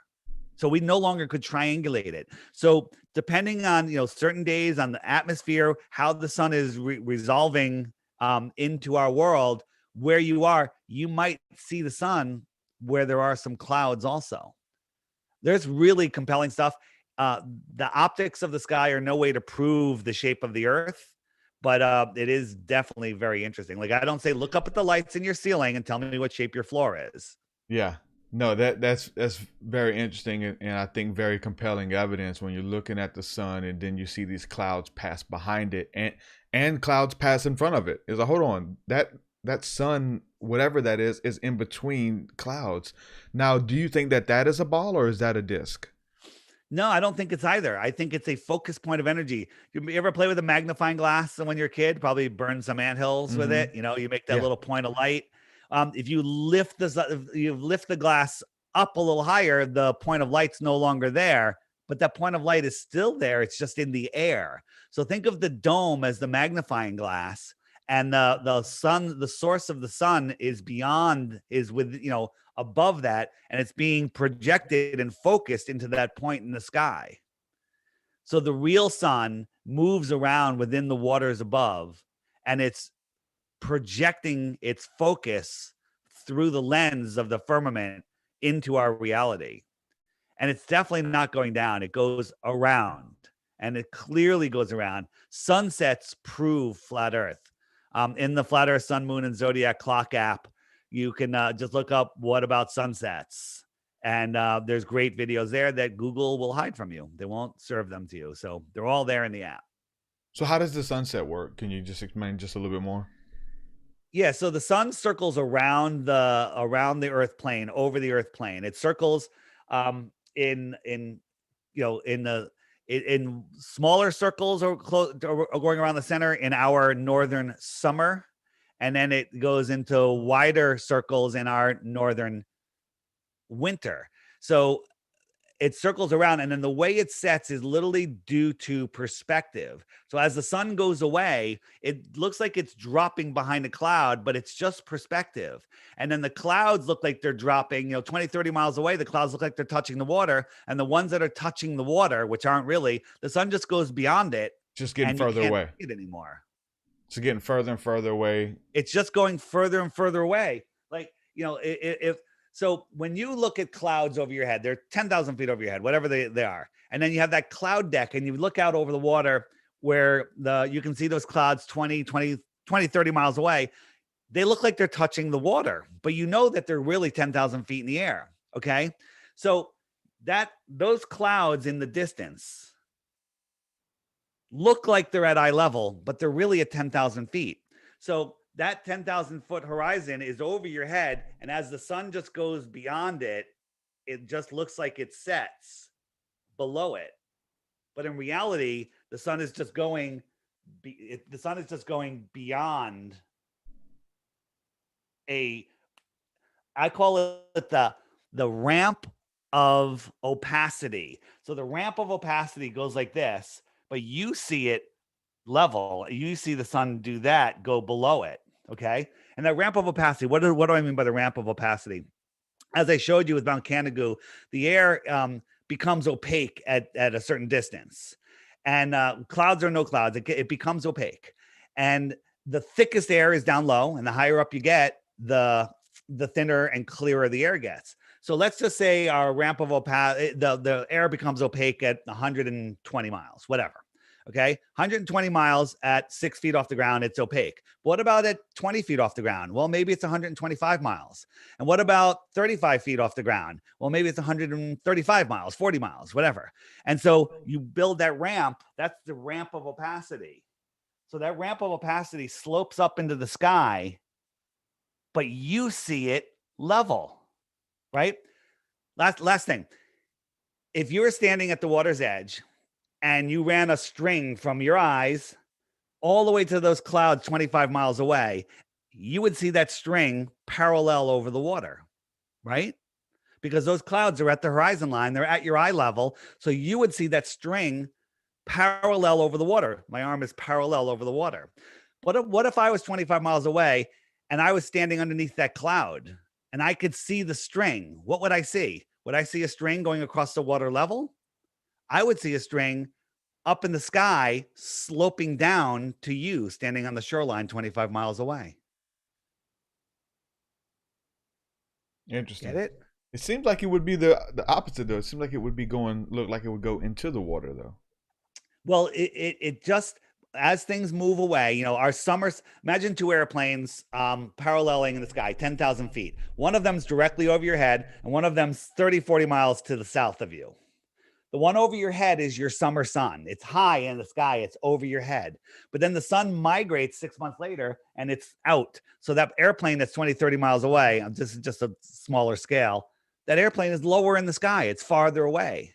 So we no longer could triangulate it. So depending on, certain days on the atmosphere, how the sun is resolving into our world, where you are, you might see the sun where there are some clouds also. There's really compelling stuff. The optics of the sky are no way to prove the shape of the earth, but it is definitely very interesting. Like, I don't say, look up at the lights in your ceiling and tell me what shape your floor is. Yeah. No, that's very interesting, and I think very compelling evidence when you're looking at the sun and then you see these clouds pass behind it and clouds pass in front of it. Is like, hold on, that sun, whatever that is in between clouds. Now, do you think that is a ball or is that a disc? No, I don't think it's either. I think it's a focus point of energy. You ever play with a magnifying glass when you're a kid? Probably burn some anthills with it. You make that little point of light. If you lift the glass up a little higher, the point of light's no longer there, but that point of light is still there. It's just in the air. So think of the dome as the magnifying glass, and the sun, the source of the sun is above that, and it's being projected and focused into that point in the sky. So the real sun moves around within the waters above, and it's projecting its focus through the lens of the firmament into our reality. And it's definitely not going down. It goes around, and it clearly goes around. Sunsets prove flat Earth. In the Flat Earth, Sun, Moon, and Zodiac clock app, you can just look up what about sunsets. And there's great videos there that Google will hide from you. They won't serve them to you. So they're all there in the app. So how does the sunset work? Can you just explain just a little bit more? Yeah, so the sun circles around the Earth plane, over the Earth plane. It circles in smaller circles or going around the center in our northern summer, and then it goes into wider circles in our northern winter. So it circles around, and then the way it sets is literally due to perspective. So as the sun goes away, it looks like it's dropping behind a cloud, but it's just perspective. And then the clouds look like they're dropping, 20, 30 miles away. The clouds look like they're touching the water, and the ones that are touching the water, which aren't really, the sun just goes beyond it. Just getting further away. See it anymore. It's getting further and further away. It's just going further and further away. Like, so when you look at clouds over your head, they're 10,000 feet over your head, whatever they are. And then you have that cloud deck, and you look out over the water where you can see those clouds 20, 30 miles away. They look like they're touching the water, but you know that they're really 10,000 feet in the air. Okay. So those clouds in the distance look like they're at eye level, but they're really at 10,000 feet. So that 10,000 foot horizon is over your head. And as the sun just goes beyond it, it just looks like it sets below it. But in reality, the sun is just going beyond I call it the ramp of opacity. So the ramp of opacity goes like this, but you see it level. You see the sun do that, go below it. Okay. And that ramp of opacity, what do I mean by the ramp of opacity? As I showed you with Mount Canigou, the air becomes opaque at a certain distance, and clouds or no clouds, it becomes opaque. And the thickest air is down low, and the higher up you get, the thinner and clearer the air gets. So let's just say our ramp of the air becomes opaque at 120 miles, whatever. Okay. 120 miles at 6 feet off the ground, it's opaque. What about at 20 feet off the ground? Well, maybe it's 125 miles. And what about 35 feet off the ground? Well, maybe it's 135 miles, 40 miles, whatever. And so you build that ramp. That's the ramp of opacity. So that ramp of opacity slopes up into the sky, but you see it level, right? Last thing. If you were standing at the water's edge and you ran a string from your eyes all the way to those clouds 25 miles away, you would see that string parallel over the water, right? Because those clouds are at the horizon line. They're at your eye level. So you would see that string parallel over the water. My arm is parallel over the water. What if I was 25 miles away and I was standing underneath that cloud and I could see the string? What would I see? Would I see a string going across the water level? I would see a string up in the sky sloping down to you standing on the shoreline 25 miles away. Interesting. Get it? It seems like it would be the opposite, though. It seems like it would be look like it would go into the water, though. Well, it just, as things move away, our summers, imagine two airplanes paralleling in the sky, 10,000 feet. One of them's directly over your head, and one of them's 30, 40 miles to the south of you. The one over your head is your summer sun. It's high in the sky. It's over your head. But then the sun migrates 6 months later, and it's out. So that airplane that's 20, 30 miles away, this is just a smaller scale, that airplane is lower in the sky. It's farther away.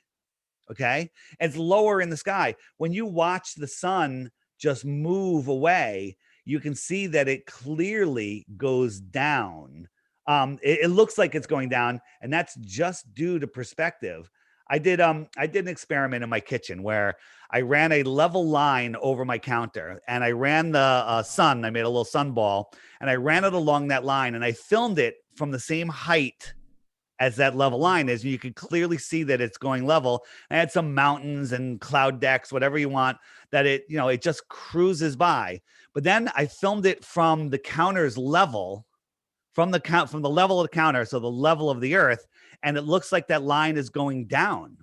Okay? It's lower in the sky. When you watch the sun just move away, you can see that it clearly goes down. It looks like it's going down, and that's just due to perspective. I did an experiment in my kitchen where I ran a level line over my counter, and I ran the sun. I made a little sun ball, and I ran it along that line, and I filmed it from the same height as that level line is. You can clearly see that it's going level. I had some mountains and cloud decks, whatever you want, that it just cruises by. But then I filmed it from the counter's level, from the level of the counter, so the level of the earth, and it looks like that line is going down,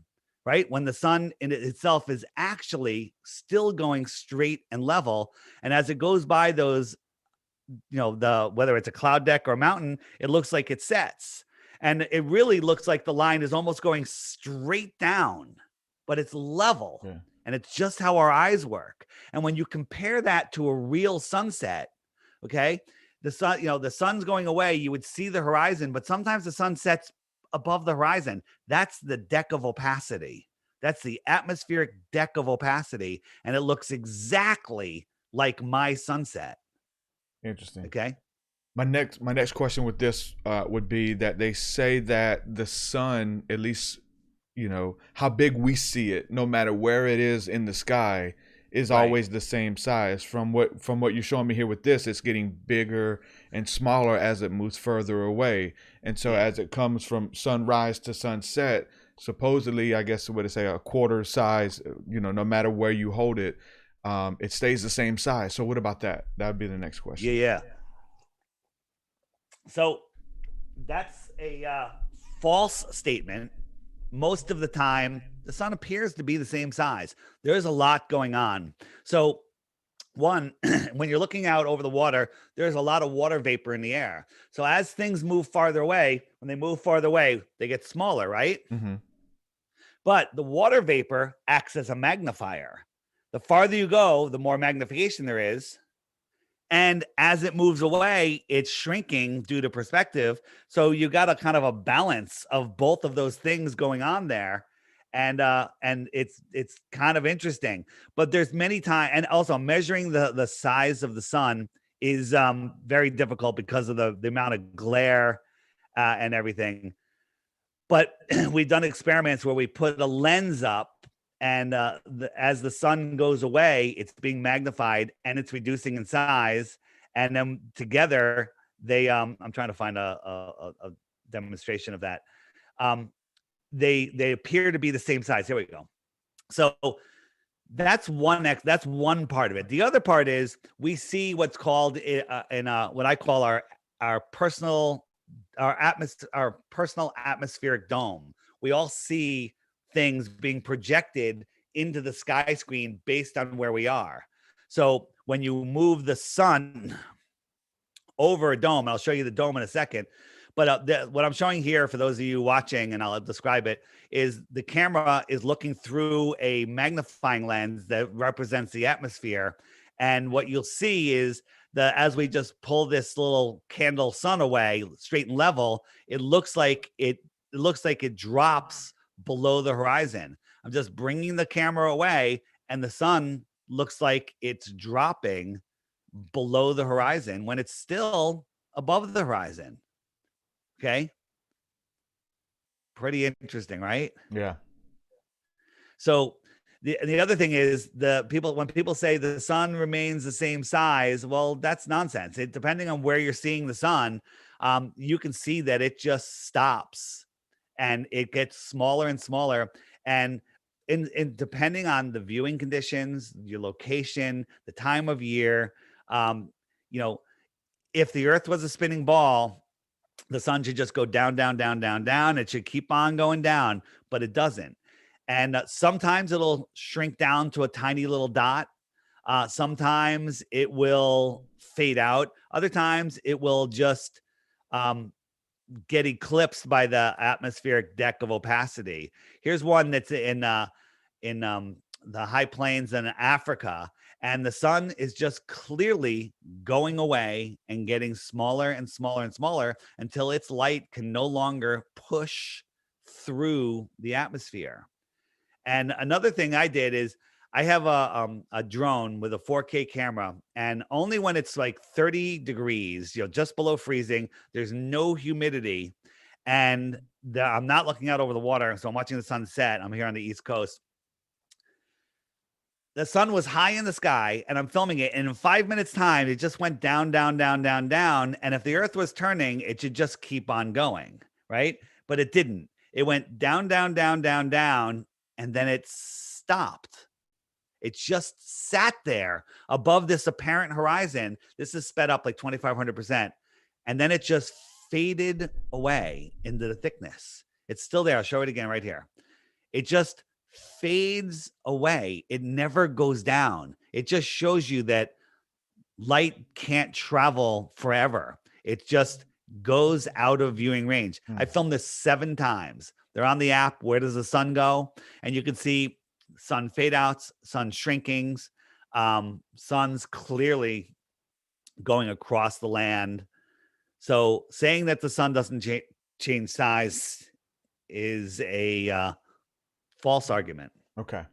right? When the sun in itself is actually still going straight and level. And as it goes by those, whether it's a cloud deck or a mountain, it looks like it sets. And it really looks like the line is almost going straight down, but it's level. Yeah. And it's just how our eyes work. And when you compare that to a real sunset, okay, the sun, the sun's going away, you would see the horizon, but sometimes the sun sets above the horizon. That's the deck of opacity. That's the atmospheric deck of opacity. And it looks exactly like my sunset. Interesting. Okay. My next question with this would be that they say that the sun, at least, how big we see it, no matter where it is in the sky, is right, always the same size. From what you're showing me here with this, it's getting bigger and smaller as it moves further away. And so as it comes from sunrise to sunset, supposedly, I guess what they say, a quarter size, no matter where you hold it, it stays the same size. So what about that? That would be the next question. Yeah. So that's a false statement. Most of the time, the sun appears to be the same size. There's a lot going on. So one, when you're looking out over the water, there's a lot of water vapor in the air. So as things move farther away, when they move farther away, they get smaller, right? Mm-hmm. But the water vapor acts as a magnifier. The farther you go, the more magnification there is. And as it moves away, it's shrinking due to perspective. So you got a kind of a balance of both of those things going on there. And it's kind of interesting. But there's many times, and also measuring the size of the sun is very difficult because of the amount of glare and everything. But we've done experiments where we put a lens up, and as the sun goes away, it's being magnified and it's reducing in size. And then together, they I'm trying to find a demonstration of that. They appear to be the same size. Here we go. So that's one part of it. The other part is we see what's called in what I call our personal our personal atmospheric dome. We all see things being projected into the sky screen based on where we are. So when you move the sun over a dome, I'll show you the dome in a second. But what I'm showing here for those of you watching, and I'll describe it, is the camera is looking through a magnifying lens that represents the atmosphere. And what you'll see is as we just pull this little candle sun away, straight and level, it looks like it drops below the horizon. I'm just bringing the camera away, and the sun looks like it's dropping below the horizon when it's still above the horizon. Okay. Pretty interesting, right? Yeah. So the other thing is when people say the sun remains the same size, well, that's nonsense. Depending on where you're seeing the sun, you can see that it just stops and it gets smaller and smaller. And in depending on the viewing conditions, your location, the time of year, if the Earth was a spinning ball, the sun should just go down, down, down, down, down. It should keep on going down, but it doesn't. And sometimes it'll shrink down to a tiny little dot. Sometimes it will fade out. Other times it will just get eclipsed by the atmospheric deck of opacity. Here's one that's in the high plains in Africa. And the sun is just clearly going away and getting smaller and smaller and smaller until its light can no longer push through the atmosphere. And another thing I did is I have a drone with a 4K camera, and only when it's like 30 degrees, just below freezing, there's no humidity, and I'm not looking out over the water, so I'm watching the sunset. I'm here on the East Coast. The sun was high in the sky, and I'm filming it. And in 5 minutes time, it just went down, down, down, down, down. And if the Earth was turning, it should just keep on going, right? But it didn't. It went down, down, down, down, down, and then it stopped. It just sat there above this apparent horizon. This is sped up like 2,500%. And then it just faded away into the thickness. It's still there. I'll show it again right here. It just fades away. It never goes down. It just shows you that light can't travel forever. It just goes out of viewing range. I filmed this 7 times. They're on the app, Where Does the Sun Go? And you can see sun fade outs, sun shrinkings, sun's clearly going across the land. So saying that the sun doesn't change size is a false argument. Okay.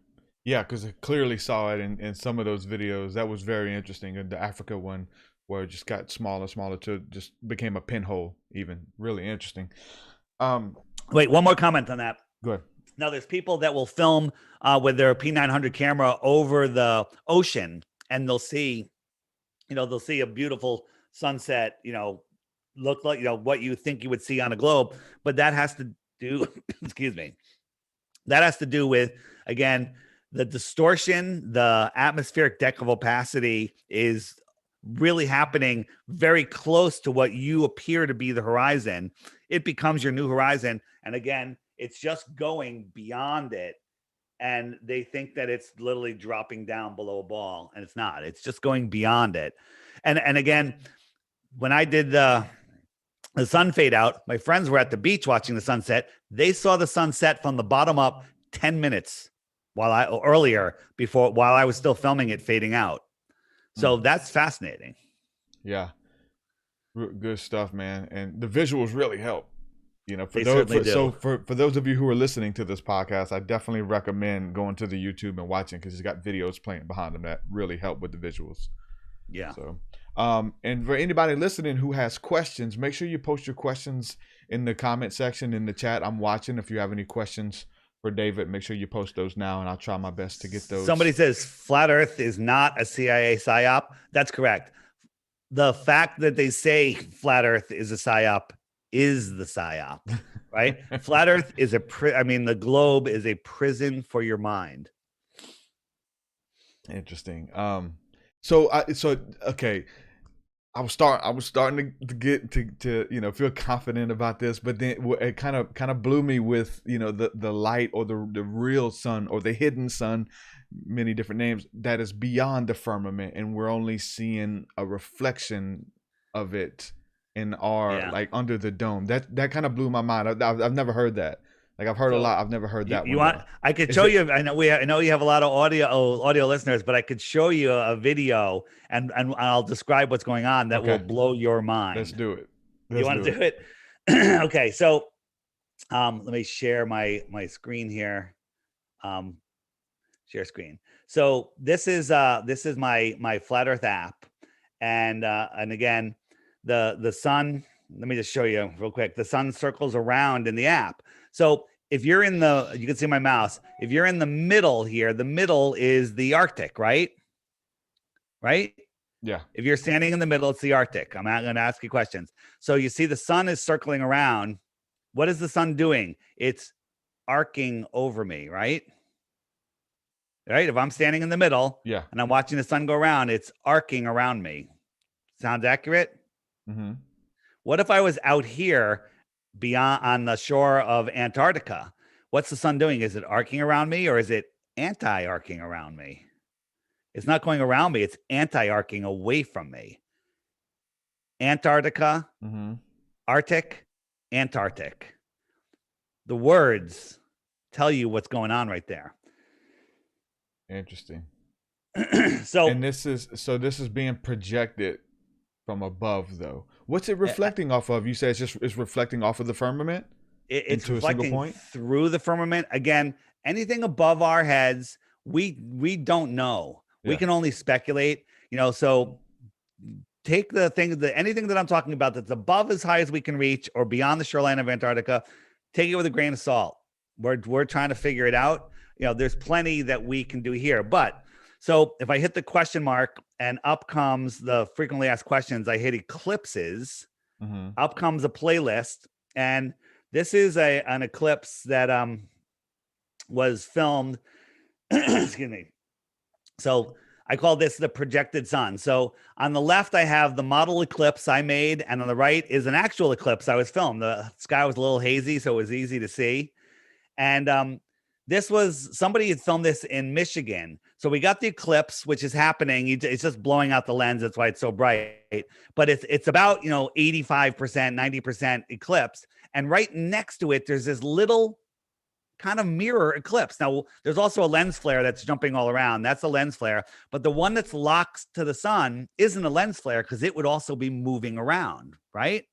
Yeah, because I clearly saw it in some of those videos. That was very interesting. And the Africa one, where it just got smaller, smaller to just became a pinhole, even. Really interesting. Wait, one more comment on that. Go ahead. Now, there's people that will film with their P900 camera over the ocean, and they'll see a beautiful sunset, look like, what you think you would see on a globe. But that has to do, excuse me, that has to do with, again, the distortion. The atmospheric deck of opacity is really happening very close to what you appear to be the horizon. It becomes your new horizon. And again, it's just going beyond it. And they think that it's literally dropping down below a ball, and it's not. It's just going beyond it. And again, when I did the sun fade out, my friends were at the beach watching the sunset. They saw the sunset from the bottom up 10 minutes while I was still filming it fading out. So that's fascinating. Yeah. Good stuff, man. And the visuals really help. For those of you who are listening to this podcast, I definitely recommend going to the YouTube and watching, because it's got videos playing behind them that really help with the visuals. Yeah. So, and for anybody listening who has questions, make sure you post your questions in the comment section in the chat. I'm watching. If you have any questions for David, make sure you post those now, and I'll try my best to get those. Somebody says flat Earth is not a CIA psyop. That's correct. The fact that they say flat Earth is a psyop is the psyop, right? Flat Earth is the globe is a prison for your mind. Interesting. Okay. I was starting to get to feel confident about this, but then it kind of blew me with the light, or the real sun, or the hidden sun, many different names, that is beyond the firmament, and we're only seeing a reflection of it in our like under the dome. That kind of blew my mind. I've never heard that. Like, I've heard a lot. I've never heard that You one. want? I could show you. I know you have a lot of audio listeners, but I could show you a video, and I'll describe what's going on that will blow your mind. Let's do it. You want to do it? Okay. So, let me share my screen here. Share screen. So this is my Flat Earth app, and again, the sun. Let me just show you real quick. The sun circles around in the app. So if you're in you can see my mouse. If you're in the middle here, the middle is the Arctic, right? Right? Yeah. If you're standing in the middle, it's the Arctic. I'm not going to ask you questions. So you see the sun is circling around. What is the sun doing? It's arcing over me, right? Right? If I'm standing in the middle, yeah, and I'm watching the sun go around, it's arcing around me. Sounds accurate? Mm-hmm. What if I was out here beyond on the shore of Antarctica? What's the sun doing? Is it arcing around me, or is it anti-arcing around me? It's not going around me. It's anti-arcing away from me. Antarctica, Arctic, Antarctic. The words tell you what's going on right there. Interesting. So this is being projected from above, though. What's it reflecting off of? You say it's reflecting off of the firmament? It's into reflecting a single point through the firmament. Again, anything above our heads, we don't know. Yeah. We can only speculate. So take anything that I'm talking about that's above as high as we can reach, or beyond the shoreline of Antarctica, take it with a grain of salt. We're trying to figure it out. There's plenty that we can do here. But so if I hit the question mark and up comes the frequently asked questions, I hit eclipses, up comes a playlist. And this is an eclipse that was filmed. Excuse me. So I call this the projected sun. So on the left, I have the model eclipse I made, and on the right is an actual eclipse I was filmed. The sky was a little hazy, so it was easy to see. And this was, somebody had filmed this in Michigan. So we got the eclipse, which is happening. It's just blowing out the lens. That's why it's so bright. But it's about 85%, 90% eclipse. And right next to it, there's this little kind of mirror eclipse. Now, there's also a lens flare that's jumping all around. That's a lens flare. But the one that's locked to the sun isn't a lens flare, because it would also be moving around, right?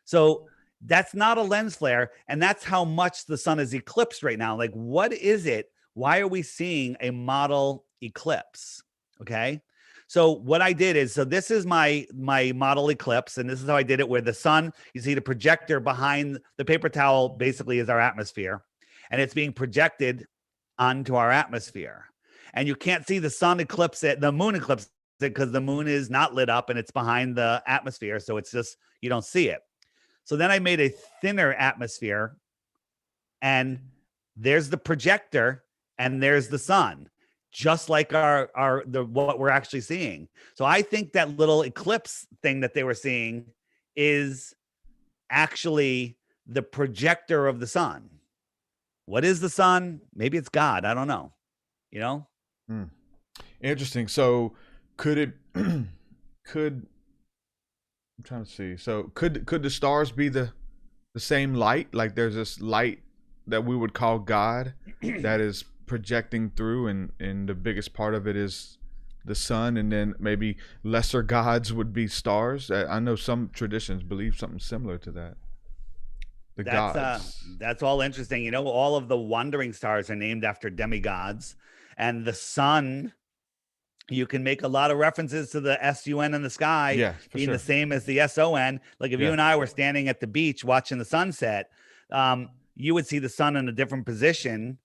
So that's not a lens flare. And that's how much the sun is eclipsed right now. Like, what is it? Why are we seeing a model eclipse? Okay. So what I did is, so this is my model eclipse, and this is how I did it, where the sun, you see the projector behind the paper towel basically is our atmosphere, and it's being projected onto our atmosphere. And you can't see the sun eclipse it, the moon eclipse it, because the moon is not lit up and it's behind the atmosphere. So it's just, you don't see it. So then I made a thinner atmosphere, and there's the projector and there's the sun, just like what we're actually seeing. So I think that little eclipse thing that they were seeing is actually the projector of the sun. What is the sun? Maybe it's God. I don't know. Interesting. So could I'm trying to see. So could the stars be the same light? Like, there's this light that we would call God that is projecting through, and the biggest part of it is the sun, and then maybe lesser gods would be stars. I know some traditions believe something similar to that. That's all interesting. All of the wandering stars are named after demigods, and the sun, you can make a lot of references to the SUN in the sky being the same as the SON. Like, if you and I were standing at the beach watching the sunset, you would see the sun in a different position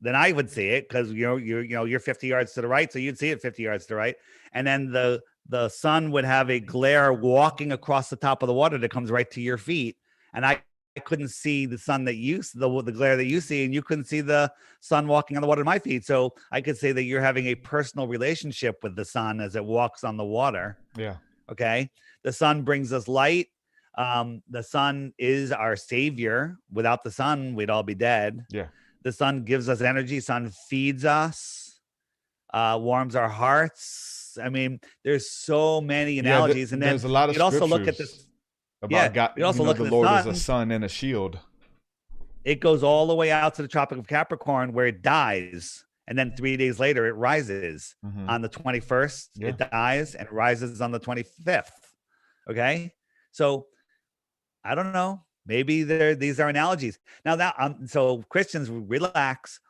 than I would see it, because you're 50 yards to the right, so you'd see it 50 yards to the right, and then the sun would have a glare walking across the top of the water that comes right to your feet, and I couldn't see the sun that the glare that you see, and you couldn't see the sun walking on the water at my feet. So I could say that you're having a personal relationship with the sun as it walks on the water. Yeah. Okay. The sun brings us light. The sun is our savior. Without the sun, we'd all be dead. Yeah. The sun gives us energy. Sun feeds us, warms our hearts. I mean, there's so many analogies. And then there's a lot of you'd also look at scriptures this. about God. You'd also look The at the Lord is a sun. sun and a shield. It goes all the way out to the Tropic of Capricorn where it dies. And then 3 days later, it rises on the 21st. Yeah. It dies and rises on the 25th. Okay. So I don't know. Maybe these are analogies. Now, so Christians, relax.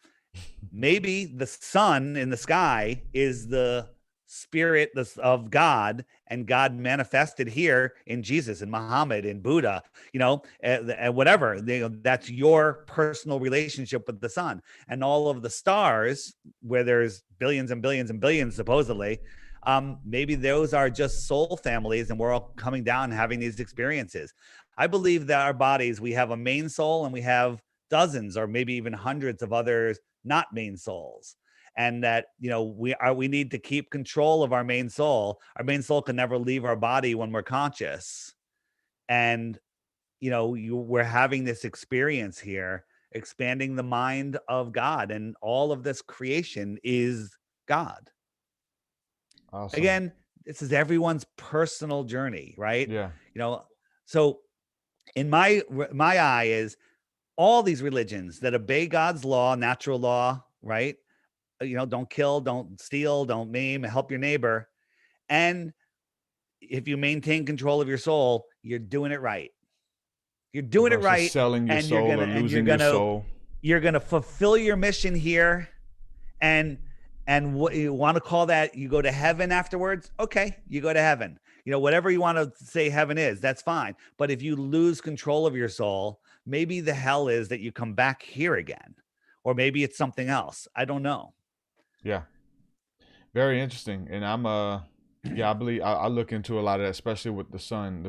Maybe the sun in the sky is the spirit of God, and God manifested here in Jesus and Muhammad and Buddha, and whatever. That's your personal relationship with the sun. And all of the stars, where there's billions and billions and billions, supposedly, maybe those are just soul families, and we're all coming down and having these experiences. I believe that our bodies, we have a main soul, and we have dozens or maybe even hundreds of others not main souls. And that, we need to keep control of our main soul. Our main soul can never leave our body when we're conscious. And, we're having this experience here, expanding the mind of God, and all of this creation is God. Awesome. Again, this is everyone's personal journey, right? Yeah. So in my eye is all these religions that obey God's law, natural law, right? Don't kill, don't steal, don't maim, help your neighbor. And if you maintain control of your soul, you're doing it right. You're doing it right. Selling your soul or losing your soul. You're going to fulfill your mission here. And what you want to call that, you go to heaven afterwards. Okay, you go to heaven. Whatever you want to say heaven is, that's fine. But if you lose control of your soul, maybe the hell is that you come back here again. Or maybe it's something else. I don't know. Yeah. Very interesting. And I believe I look into a lot of that, especially with the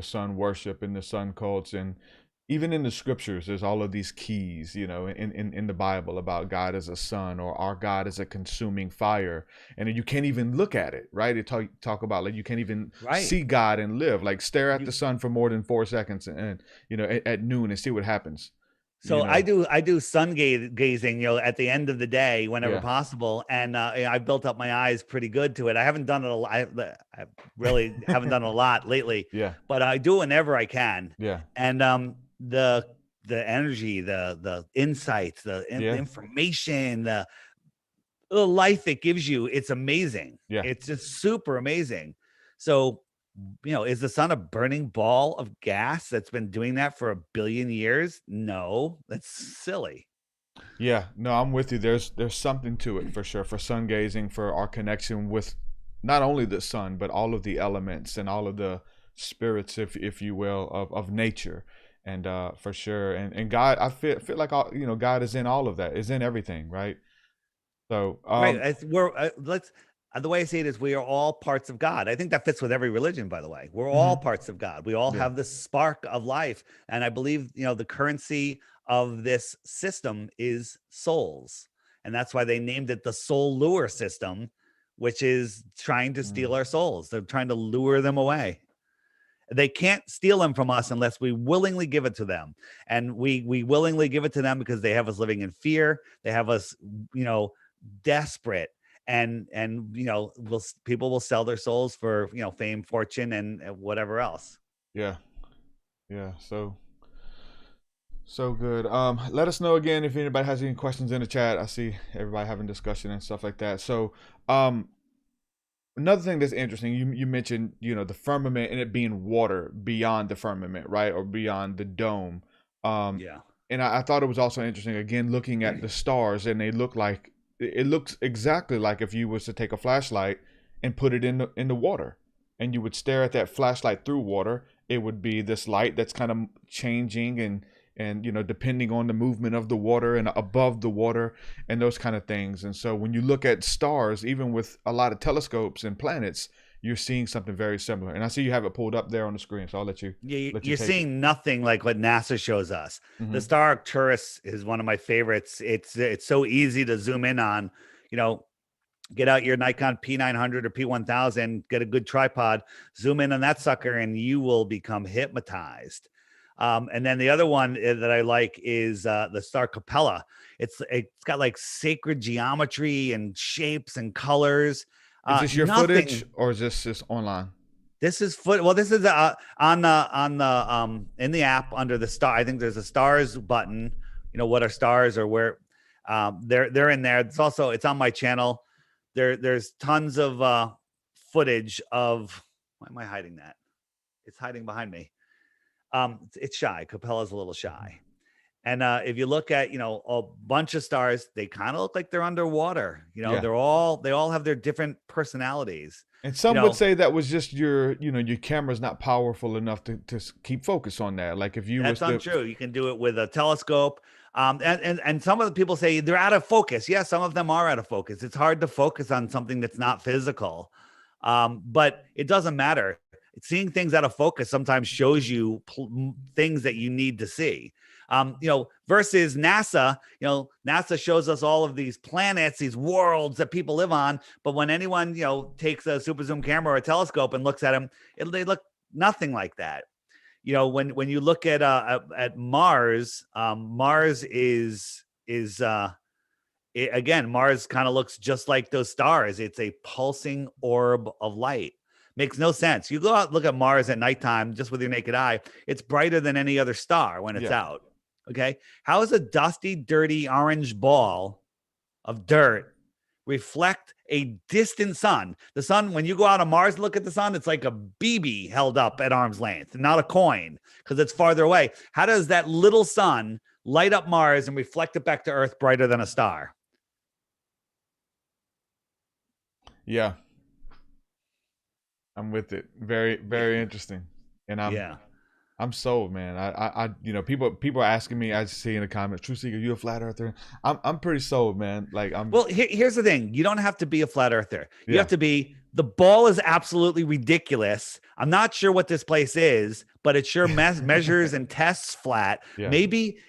sun worship and the sun cults. And even in the scriptures, there's all of these keys, in the Bible about God as a sun, or our God as a consuming fire. And you can't even look at it, right? It talk about, like, you can't even see God and live, like stare at the sun for more than 4 seconds and at noon and see what happens. So I do sun gazing, at the end of the day, whenever possible. And I built up my eyes pretty good to it. I haven't done it I really haven't done it a lot lately. Yeah. But I do whenever I can. Yeah. And the energy, the insights, the information, the life it gives you, it's amazing. Yeah. It's just super amazing. So, is the sun a burning ball of gas that's been doing that for 1 billion years? No, that's silly. Yeah, no, I'm with you. There's something to it for sure, for sun gazing, for our connection with not only the sun, but all of the elements and all of the spirits, if you will, of nature. And for sure. And God, I feel like God is in all of that, is in everything, right? So right. The way I see it is we are all parts of God. I think that fits with every religion, by the way. We're all parts of God. We all have this spark of life. And I believe, the currency of this system is souls. And that's why they named it the soul lure system, which is trying to steal our souls. They're trying to lure them away. They can't steal them from us unless we willingly give it to them. And we willingly give it to them because they have us living in fear. They have us, desperate. And people will sell their souls for fame, fortune, and whatever else. Yeah. So good. Let us know again if anybody has any questions in the chat. I see everybody having discussion and stuff like that. So another thing that's interesting, you mentioned the firmament and it being water beyond the firmament, right, or beyond the dome. And I thought it was also interesting, again, looking at the stars, and it looks exactly like if you was to take a flashlight and put it in the water, and you would stare at that flashlight through water. It would be this light that's kind of changing and depending on the movement of the water and above the water and those kind of things. And so when you look at stars, even with a lot of telescopes and planets, you're seeing something very similar. And I see you have it pulled up there on the screen, so I'll let you. You're seeing nothing like what NASA shows us. The star Arcturus is one of my favorites. It's so easy to zoom in on. get out your Nikon P900 or P1000, get a good tripod, zoom in on that sucker, and you will become hypnotized. And then the other one that I like is the star Capella. It's got like sacred geometry and shapes and colors. Is this your footage, or is this just online? This is Well, this is on the in the app under the star. I think there's a stars button. You know, what are stars, or where they're in there. It's on my channel. There's tons of footage of. Why am I hiding that? It's hiding behind me. It's shy. Capella's a little shy. And if you look at, a bunch of stars, they kind of look like they're underwater. They all have their different personalities. And some would say that was just your camera's not powerful enough to keep focus on that. Like if you that's untrue. You can do it with a telescope. And some of the people say they're out of focus. Yeah, some of them are out of focus. It's hard to focus on something that's not physical. But it doesn't matter. Seeing things out of focus sometimes shows you things that you need to see. Versus NASA, NASA shows us all of these planets, these worlds that people live on. But when anyone, takes a super zoom camera or a telescope and looks at them, they look nothing like that. When you look at Mars, Mars again, Mars kind of looks just like those stars. It's a pulsing orb of light. Makes no sense. You go out and look at Mars at nighttime just with your naked eye. It's brighter than any other star when it's out. Okay. How is a dusty, dirty orange ball of dirt reflect a distant sun? The sun, when you go out on Mars, look at the sun, it's like a BB held up at arm's length, not a coin, because it's farther away. How does that little sun light up Mars and reflect it back to Earth brighter than a star? Yeah. I'm with it. Very, very interesting. And I'm sold, man. I people are asking me, I see in the comments, TruthSeekah, you a flat earther? I'm pretty sold, man. Like here's the thing. You don't have to be a flat earther. You have to be, the ball is absolutely ridiculous. I'm not sure what this place is, but it sure measures and tests flat. Yeah. Maybe,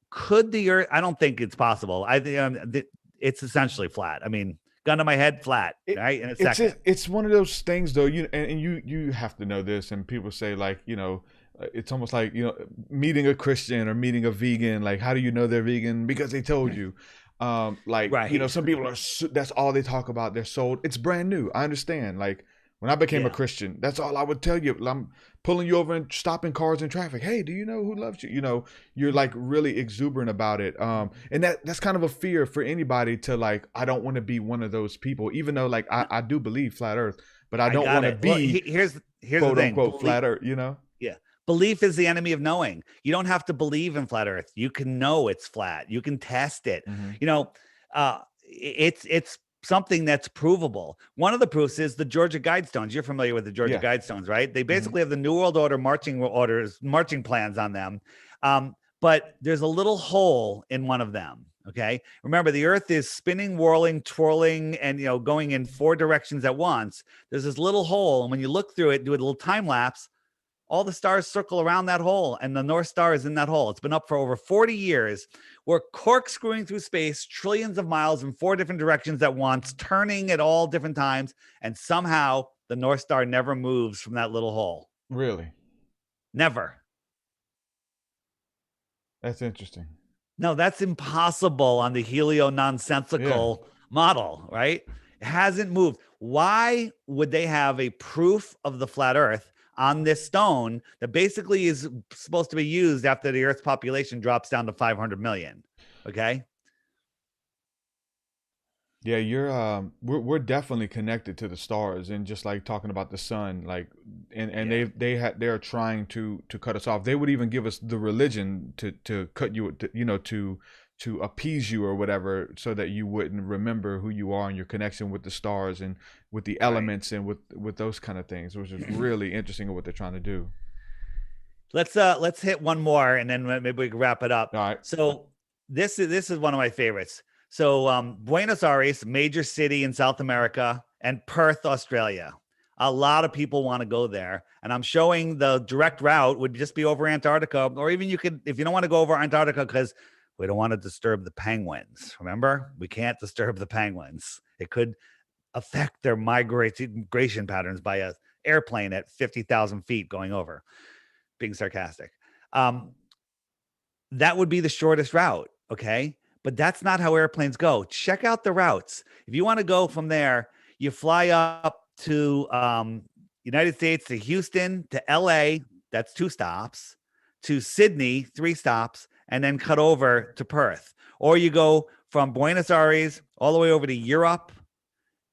could the Earth, I don't think it's possible. I think it's essentially flat. I mean, gun to my head, flat, right? In a second. It's one of those things, though. You have to know this. And people say, like, it's almost like meeting a Christian or meeting a vegan. Like, how do you know they're vegan? Because they told you. Right. Some people that's all they talk about. They're sold. It's brand new. I understand. Like when I became a Christian, that's all I would tell you. I'm pulling you over and stopping cars in traffic. Hey, do you know who loves you? You're like really exuberant about it. And that's kind of a fear for anybody to like, I don't want to be one of those people, even though like I do believe flat earth, but I don't want to be here's quote the thing. Unquote flat earth, Yeah. Belief is the enemy of knowing. You don't have to believe in flat earth. You can know it's flat. You can test it. Mm-hmm. It's something that's provable. One of the proofs is the Georgia Guidestones. You're familiar with the Georgia Guidestones, right? They basically have the New World Order marching plans on them. But there's a little hole in one of them. Okay. Remember, the earth is spinning, whirling, twirling, and, going in 4 directions at once. There's this little hole. And when you look through it, do a little time lapse, all the stars circle around that hole, and the North Star is in that hole. It's been up for over 40 years. We're corkscrewing through space, trillions of miles in 4 different directions at once, turning at all different times, and somehow the North Star never moves from that little hole. Really? Never. That's interesting. No, that's impossible on the helio-nonsensical model, right? It hasn't moved. Why would they have a proof of the flat Earth on this stone that basically is supposed to be used after the Earth's population drops down to 500 million? Okay. Yeah, we're definitely connected to the stars, and just like talking about the sun, like, and they're trying to cut us off. They would even give us the religion to cut you, to appease you or whatever, so that you wouldn't remember who you are and your connection with the stars and with the elements and with those kind of things, which is really interesting what they're trying to do. Let's hit one more and then maybe we can wrap it up. All right. So this is one of my favorites. So Buenos Aires, major city in South America, and Perth, Australia. A lot of people want to go there. And I'm showing the direct route would just be over Antarctica, or even you could, if you don't want to go over Antarctica, because We don't want to disturb the penguins. Remember, we can't disturb the penguins. It could affect their migration patterns by a airplane at 50,000 feet going over. Being sarcastic. That would be the shortest route. Okay. But that's not how airplanes go. Check out the routes. If you want to go from there, you fly up to United States, to Houston, to LA. That's 2 stops. To Sydney, 3 stops, and then cut over to Perth. Or you go from Buenos Aires all the way over to Europe,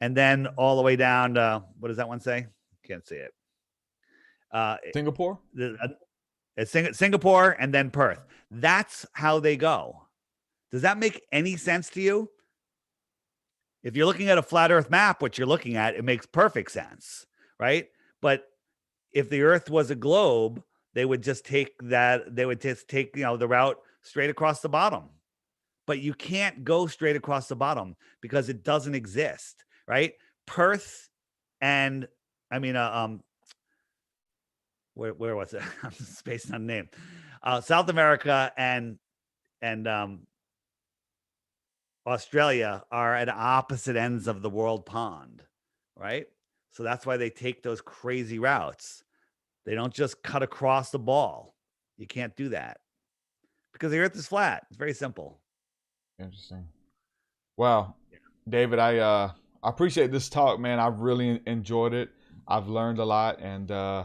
and then all the way down to, what does that one say? Can't see it. Singapore? Singapore and then Perth. That's how they go. Does that make any sense to you? If you're looking at a flat Earth map, what you're looking at, it makes perfect sense, right? But if the Earth was a globe, they would just take the route straight across the bottom. But you can't go straight across the bottom because it doesn't exist, right? Perth and where was it? I'm spacing on the name. South America and Australia are at opposite ends of the world pond, right? So that's why they take those crazy routes. They don't just cut across the ball. You can't do that because the Earth is flat. It's very simple. Interesting. Wow. David, I appreciate this talk, man. I've really enjoyed it. I've learned a lot, and I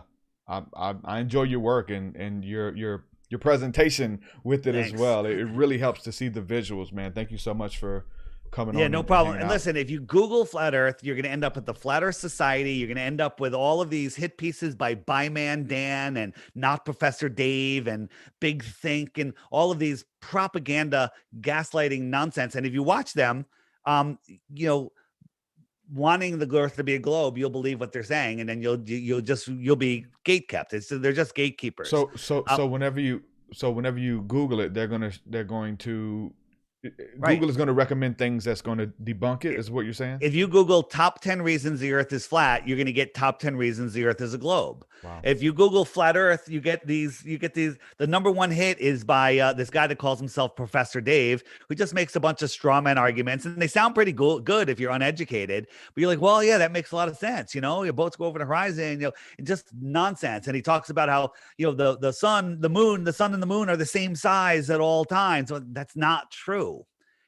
enjoy your work and your presentation with it. Thanks. As well. It really helps to see the visuals, man. Thank you so much for coming on. Yeah, no problem. And listen, if you Google Flat Earth, you're going to end up at the Flat Earth Society. You're going to end up with all of these hit pieces by Byman Dan and Not Professor Dave and Big Think and all of these propaganda, gaslighting nonsense. And if you watch them, wanting the Earth to be a globe, you'll believe what they're saying, and then you'll be gatekept. They're just gatekeepers. So whenever you Google it, they're going to Google is going to recommend things that's going to debunk it, is what you're saying? If you Google top 10 reasons the Earth is flat, you're going to get top 10 reasons the Earth is a globe. Wow. If you Google flat Earth, you get these. The number one hit is by this guy that calls himself Professor Dave, who just makes a bunch of straw man arguments, and they sound pretty good if you're uneducated. But you're like, well, yeah, that makes a lot of sense. Your boats go over the horizon. Just nonsense. And he talks about how the sun, the moon, the sun and the moon are the same size at all times. So that's not true.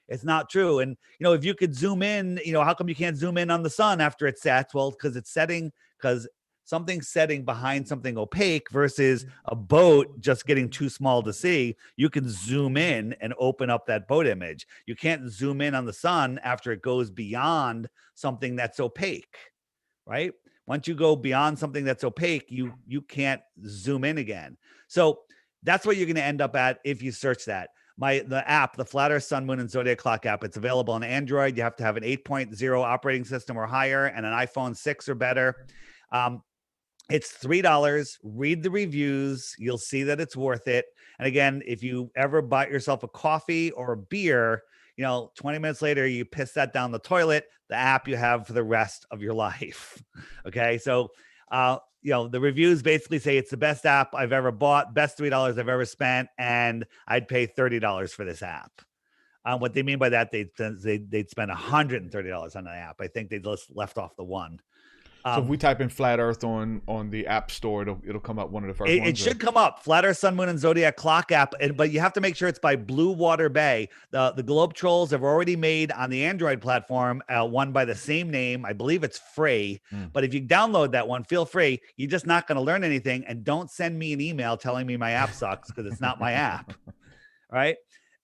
It's not true. And, if you could zoom in, how come you can't zoom in on the sun after it sets? Well, because it's setting, because something's setting behind something opaque versus a boat just getting too small to see. You can zoom in and open up that boat image. You can't zoom in on the sun after it goes beyond something that's opaque, right? Once you go beyond something that's opaque, you can't zoom in again. So that's what you're going to end up at if you search that. The app, the Flat Earth, Sun, Moon, and Zodiac Clock app, it's available on Android. You have to have an 8.0 operating system or higher and an iPhone 6 or better. It's $3. Read the reviews. You'll see that it's worth it. And again, if you ever buy yourself a coffee or a beer, 20 minutes later, you piss that down the toilet, the app you have for the rest of your life. Okay. So, the reviews basically say it's the best app I've ever bought, best $3 I've ever spent, and I'd pay $30 for this app. What they mean by that, they'd spend $130 on the app. I think they just left off the one. So if we type in Flat Earth on the App Store, it'll come up one of the first ones. It should come up, Flat Earth, Sun, Moon, and Zodiac Clock app, but you have to make sure it's by Blue Water Bay. The Globe Trolls have already made on the Android platform one by the same name. I believe it's free, but if you download that one, feel free. You're just not going to learn anything, and don't send me an email telling me my app sucks because it's not my app, right?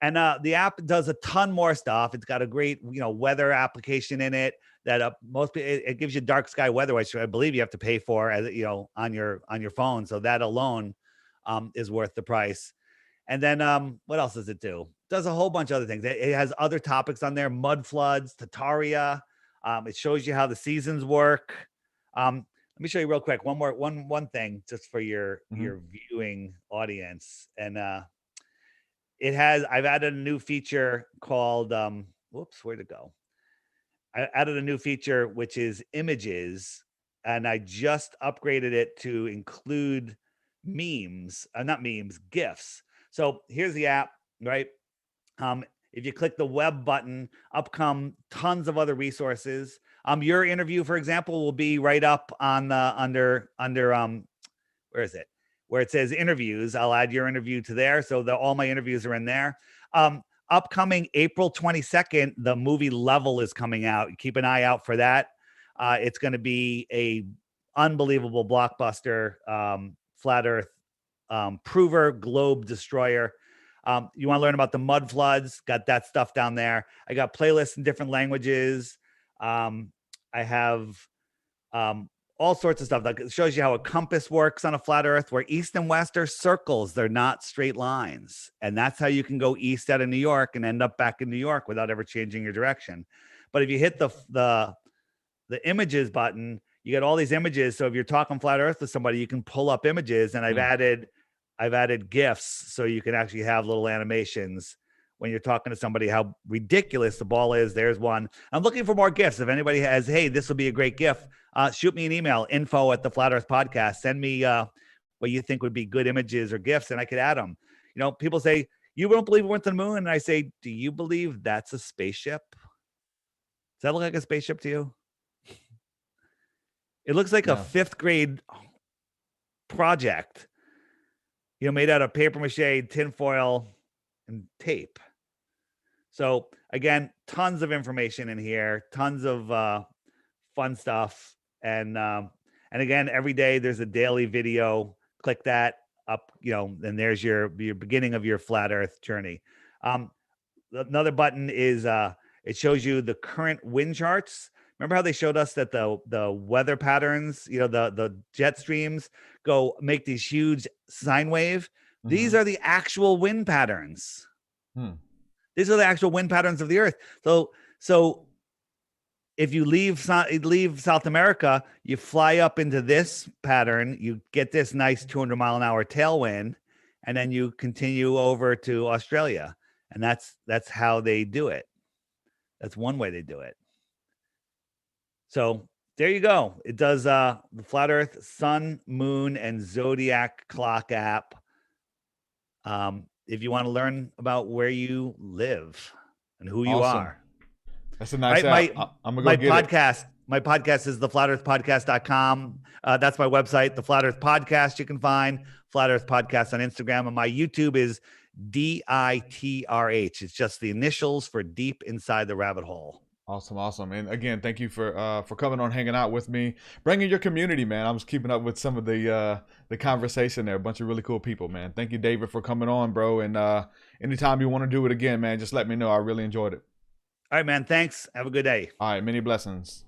And the app does a ton more stuff. It's got a great, weather application in it that it gives you dark sky weather, which I believe you have to pay for, as on your phone. So that alone is worth the price. And then what else does it do? It does a whole bunch of other things. It has other topics on there: mud floods, Tataria. It shows you how the seasons work. Let me show you real quick one thing just for your viewing audience. And I've added a new feature called where'd it go? I added a new feature which is images, and I just upgraded it to include memes, not memes, GIFs. So here's the app, right? If you click the web button, up come tons of other resources. Your interview, for example, will be right up on the under where is it? Where it says interviews. I'll add your interview to there, so all my interviews are in there. Upcoming April 22nd, the movie Level is coming out. Keep an eye out for that. It's going to be a unbelievable blockbuster, flat Earth prover, globe destroyer. You want to learn about the mud floods? Got that stuff down there. I got playlists in different languages. I have all sorts of stuff. Like it shows you how a compass works on a flat Earth, where east and west are circles. They're not straight lines. And that's how you can go east out of New York and end up back in New York without ever changing your direction. But if you hit the images button, you get all these images. So if you're talking flat Earth with somebody, you can pull up images. And I've added GIFs, so you can actually have little animations when you're talking to somebody, how ridiculous the ball is. There's one. I'm looking for more GIFs. If anybody has, hey, this will be a great GIF, shoot me an email, info at the Flat Earth Podcast. Send me what you think would be good images or GIFs, and I could add them. You know, people say, you don't believe we went to the moon? And I say, do you believe that's a spaceship? Does that look like a spaceship to you? It looks like a 5th grade project, made out of paper mache, tinfoil, and tape. So again, tons of information in here, tons of fun stuff. And again, every day there's a daily video. Click that up, and there's your beginning of your flat Earth journey. Another button is it shows you the current wind charts. Remember how they showed us that the weather patterns, the jet streams make these huge sine wave? Mm-hmm. These are the actual wind patterns. These are the actual wind patterns of the Earth. So if you leave South America, you fly up into this pattern, you get this nice 200-mile-an-hour tailwind, and then you continue over to Australia. And that's how they do it. That's one way they do it. So there you go. It does the Flat Earth Sun, Moon, and Zodiac clock app. If you want to learn about where you live and who you are. That's a nice app. I'm gonna go get podcast. My podcast is theflatearthpodcast.com. That's my website, the Flat Earth Podcast. You can find Flat Earth Podcast on Instagram, and my YouTube is DITRH. It's just the initials for Deep Inside the Rabbit Hole. Awesome. And again, thank you for coming on, hanging out with me, bringing your community, man. I was keeping up with some of the conversation there. A bunch of really cool people, man. Thank you, David, for coming on, bro. And anytime you want to do it again, man, just let me know. I really enjoyed it. All right, man. Thanks. Have a good day. All right. Many blessings.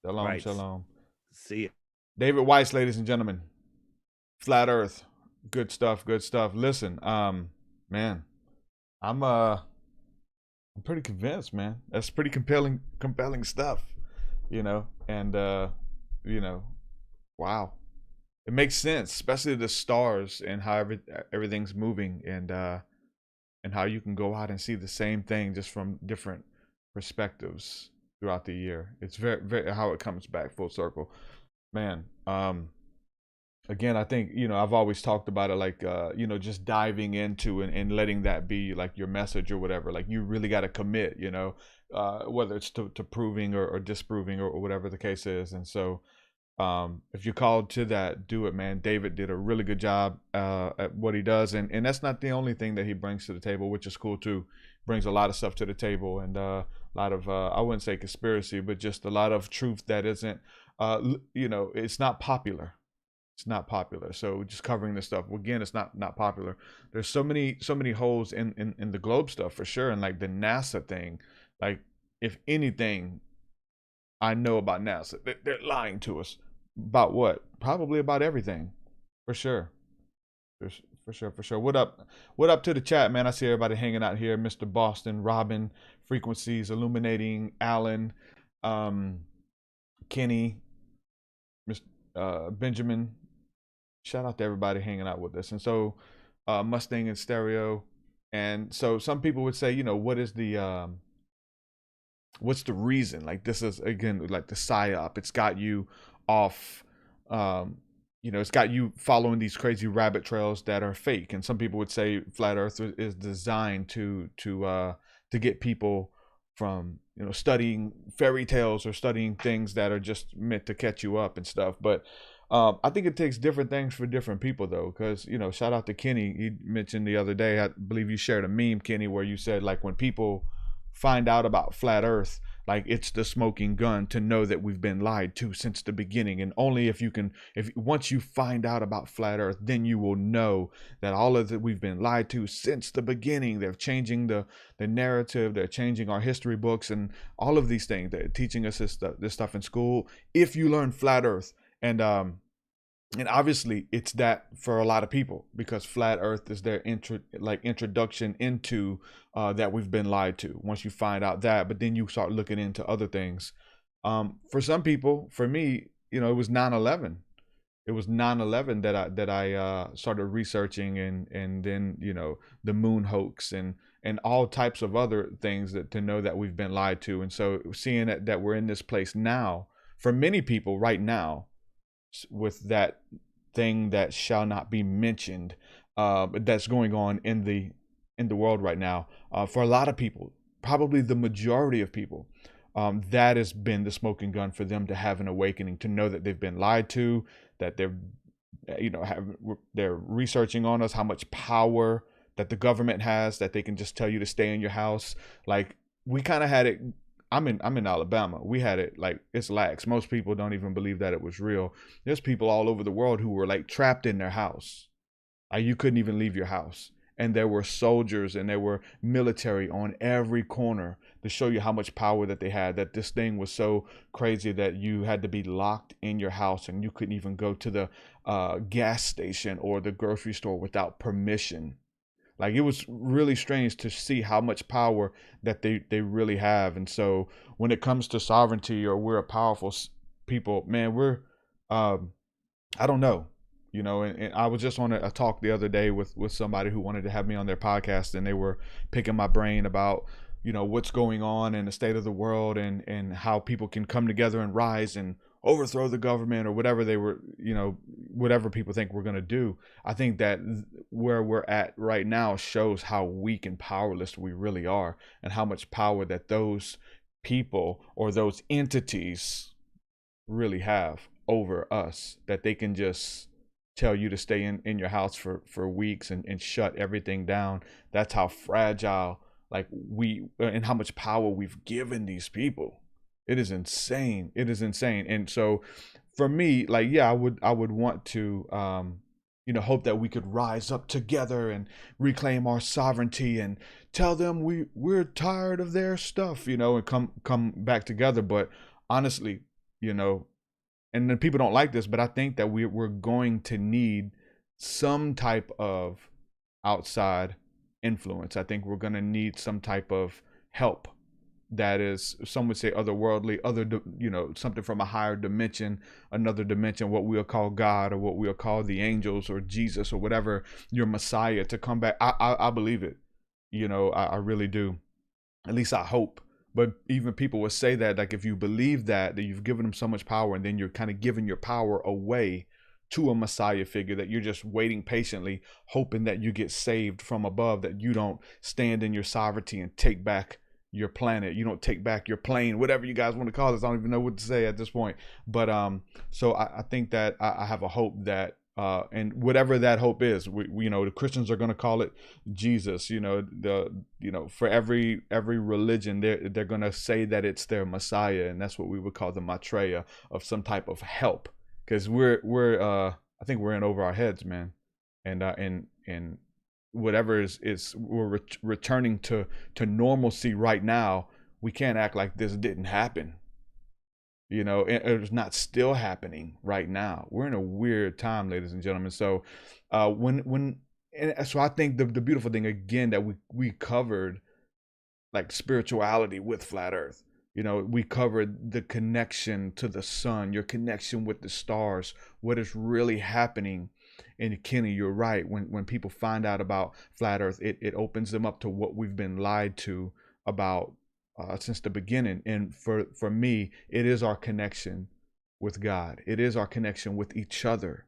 Shalom, right. Shalom. See you. David Weiss, ladies and gentlemen. Flat Earth. Good stuff. Listen, man, I'm pretty convinced, man. That's pretty compelling stuff, and wow. It makes sense, especially the stars and how everything's moving, and how you can go out and see the same thing just from different perspectives throughout the year. It's very, very how it comes back full circle, man. Again, I think, I've always talked about it, like, just diving into and letting that be like your message or whatever. Like, you really got to commit, whether it's to proving or disproving or whatever the case is. And so if you're called to that, do it, man. David did a really good job at what he does. And that's not the only thing that he brings to the table, which is cool too. Brings a lot of stuff to the table, and a lot of, I wouldn't say conspiracy, but just a lot of truth that isn't, it's not popular. It's not popular. So just covering this stuff, again, it's not popular. There's so many holes in the globe stuff, for sure. And like the NASA thing, like, if anything I know about NASA, they're lying to us about what? Probably about everything, for sure. For sure. What up to the chat, man? I see everybody hanging out here. Mr. Boston, Robin, Frequencies, Illuminating, Alan, Kenny, Mr. Benjamin. Shout out to everybody hanging out with us. And so Mustang and Stereo. And so some people would say, what's the reason? Like, this is, again, like the psyop. It's got you off it's got you following these crazy rabbit trails that are fake. And some people would say flat Earth is designed to get people from studying fairy tales or studying things that are just meant to catch you up and stuff. But I think it takes different things for different people, though, because shout out to Kenny. He mentioned the other day, I believe you shared a meme, Kenny, where you said, like, when people find out about flat Earth, like, it's the smoking gun to know that we've been lied to since the beginning. And only if once you find out about flat Earth, then you will know that all of that we've been lied to since the beginning. They're changing the narrative. They're changing our history books and all of these things. They're teaching us this stuff in school. If you learn flat Earth, and obviously it's that for a lot of people, because flat Earth is their introduction into that we've been lied to. Once you find out that, but then you start looking into other things. For some people, for me, it was 9/11. It was 9/11 that I started researching, and then the moon hoax and all types of other things to know that we've been lied to. And so seeing that we're in this place now, for many people right now, with that thing that shall not be mentioned, that's going on in the world right now, for a lot of people, probably the majority of people, that has been the smoking gun for them to have an awakening, to know that they've been lied to, that they're researching on us, how much power that the government has, that they can just tell you to stay in your house. Like, we kind of had it. I'm in Alabama. We had it like it's lax. Most people don't even believe that it was real. There's people all over the world who were like trapped in their house. You couldn't even leave your house. And there were soldiers and there were military on every corner to show you how much power that they had, that this thing was so crazy that you had to be locked in your house and you couldn't even go to the gas station or the grocery store without permission. Like, it was really strange to see how much power that they really have. And so when it comes to sovereignty, or we're a powerful people, man, we're, I don't know, and I was just on a talk the other day with somebody who wanted to have me on their podcast, and they were picking my brain about, what's going on in the state of the world, and how people can come together and rise and overthrow the government, or whatever they were, whatever people think we're going to do. I think that where we're at right now shows how weak and powerless we really are, and how much power that those people or those entities really have over us, that they can just tell you to stay in your house for weeks and shut everything down. That's how fragile, like, and how much power we've given these people. It is insane. It is insane. And so for me, like, yeah, I would want to, hope that we could rise up together and reclaim our sovereignty and tell them we're tired of their stuff, and come back together. But honestly, and then people don't like this, but I think that we're going to need some type of outside influence. I think we're going to need some type of help that is, some would say, otherworldly, something from a higher dimension, another dimension, what we'll call God, or what we'll call the angels or Jesus or whatever, your Messiah, to come back. I believe it. I really do. At least I hope. But even people would say that, like, if you believe that you've given them so much power, and then you're kind of giving your power away to a Messiah figure, that you're just waiting patiently, hoping that you get saved from above, that you don't stand in your sovereignty and take back your planet, you don't take back your plane, whatever you guys want to call this. I don't even know what to say at this point. But so I think that I have a hope that and whatever that hope is, we the Christians are going to call it Jesus. For every religion, they're going to say that it's their Messiah, and that's what we would call the Maitreya, of some type of help, because we're I think we're in over our heads, man, and whatever is we're returning to normalcy right now. We can't act like this didn't happen. It's not still happening right now. We're in a weird time, ladies and gentlemen. So so I think the beautiful thing, again, that we covered, like, spirituality with flat Earth. We covered the connection to the sun, your connection with the stars, what is really happening. And Kenny, you're right. When people find out about flat Earth, it opens them up to what we've been lied to about since the beginning. And for me, it is our connection with God. It is our connection with each other.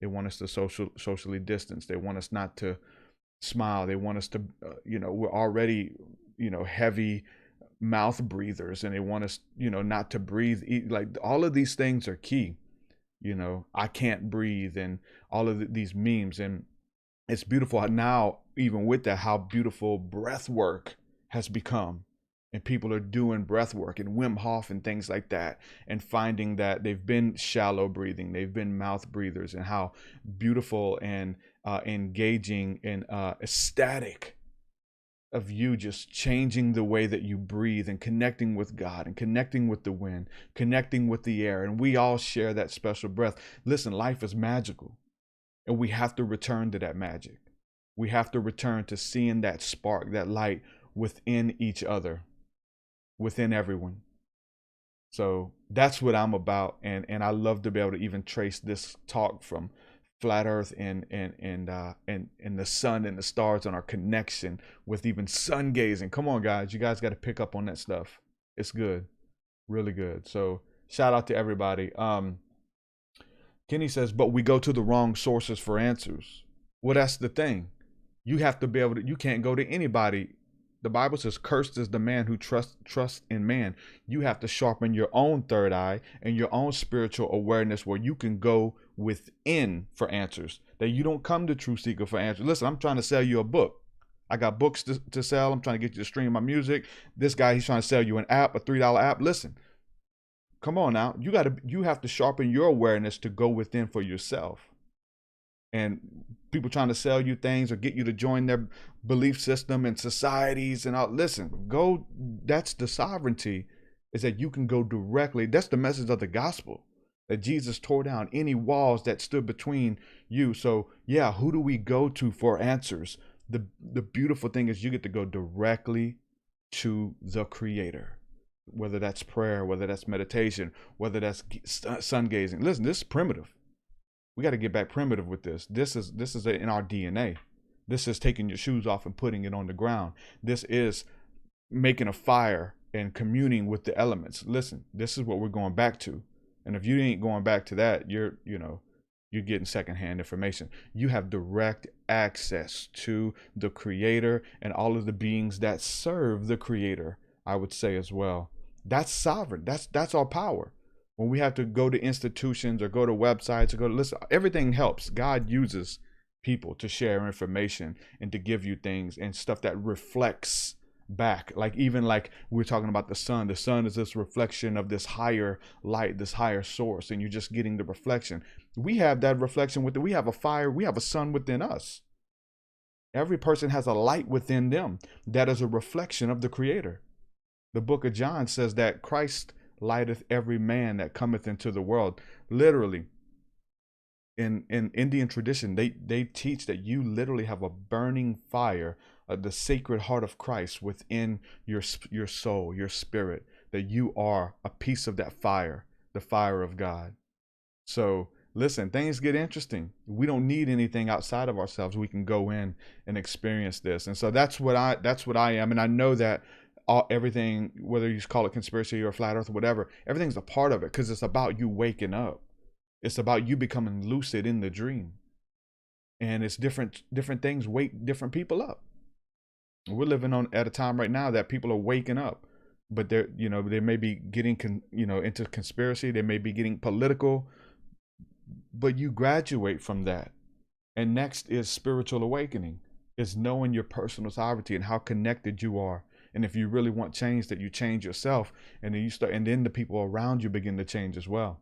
They want us to socially distance. They want us not to smile. They want us to, we're already, heavy mouth breathers, and they want us, not to breathe. Like all of these things are key. I can't breathe, and all of these memes. And it's beautiful now, even with that, how beautiful breath work has become. And people are doing breath work and Wim Hof and things like that, and finding that they've been shallow breathing, they've been mouth breathers, and how beautiful and engaging and ecstatic of you just changing the way that you breathe and connecting with God and connecting with the wind, connecting with the air. And we all share that special breath. Listen, life is magical, and we have to return to that magic. We have to return to seeing that spark, that light within each other, within everyone. So that's what I'm about. And I love to be able to even trace this talk from flat earth and the sun and the stars and our connection with even sun gazing. Come on, guys, you guys got to pick up on that stuff. It's good, really good. So shout out to everybody. Kenny says, but we go to the wrong sources for answers. Well, that's the thing. You have to be able to, you can't go to anybody. The Bible says, cursed is the man who trusts in man. You have to sharpen your own third eye and your own spiritual awareness, where you can go within for answers. That you don't come to TruthSeekah for answers. Listen, I'm trying to sell you a book. I got books to sell. I'm trying to get you to stream my music. This guy, he's trying to sell you an app, a $3 app. Listen, come on now. You have to sharpen your awareness to go within for yourself. And people trying to sell you things or get you to join their belief system and societies and all. Listen, go. That's the sovereignty, is that you can go directly. That's the message of the gospel, that Jesus tore down any walls that stood between you. So yeah, who do we go to for answers? The beautiful thing is you get to go directly to the Creator, whether that's prayer, whether that's meditation, whether that's sun gazing. Listen, this is primitive. We got to get back primitive with this. This is in our DNA. This is taking your shoes off and putting it on the ground. This is making a fire and communing with the elements. Listen, this is what we're going back to. And if you ain't going back to that, you're getting secondhand information. You have direct access to the Creator and all of the beings that serve the Creator, I would say as well. That's sovereign. That's our power. When we have to go to institutions or go to websites or go to listen, everything helps. God uses people to share information and to give you things and stuff that reflects back. Like even like we're talking about the sun. The sun is this reflection of this higher light, this higher source, and you're just getting the reflection. We have that reflection with it. We have a fire. We have a sun within us. Every person has a light within them that is a reflection of the Creator. The book of John says that Christ lighteth every man that cometh into the world. Literally, in Indian tradition, they teach that you literally have a burning fire, the sacred heart of Christ within your soul, your spirit, that you are a piece of that fire, the fire of God. So listen, things get interesting. We don't need anything outside of ourselves. We can go in and experience this. And so that's what I am. And I know that everything, whether you call it conspiracy or flat earth or whatever, everything's a part of it, because it's about you waking up. It's about you becoming lucid in the dream. And it's different things wake different people up. We're living at a time right now that people are waking up, but they may be getting into conspiracy, they may be getting political, but you graduate from that. And next is spiritual awakening. It's knowing your personal sovereignty and how connected you are. And if you really want change, that you change yourself, and then then the people around you begin to change as well.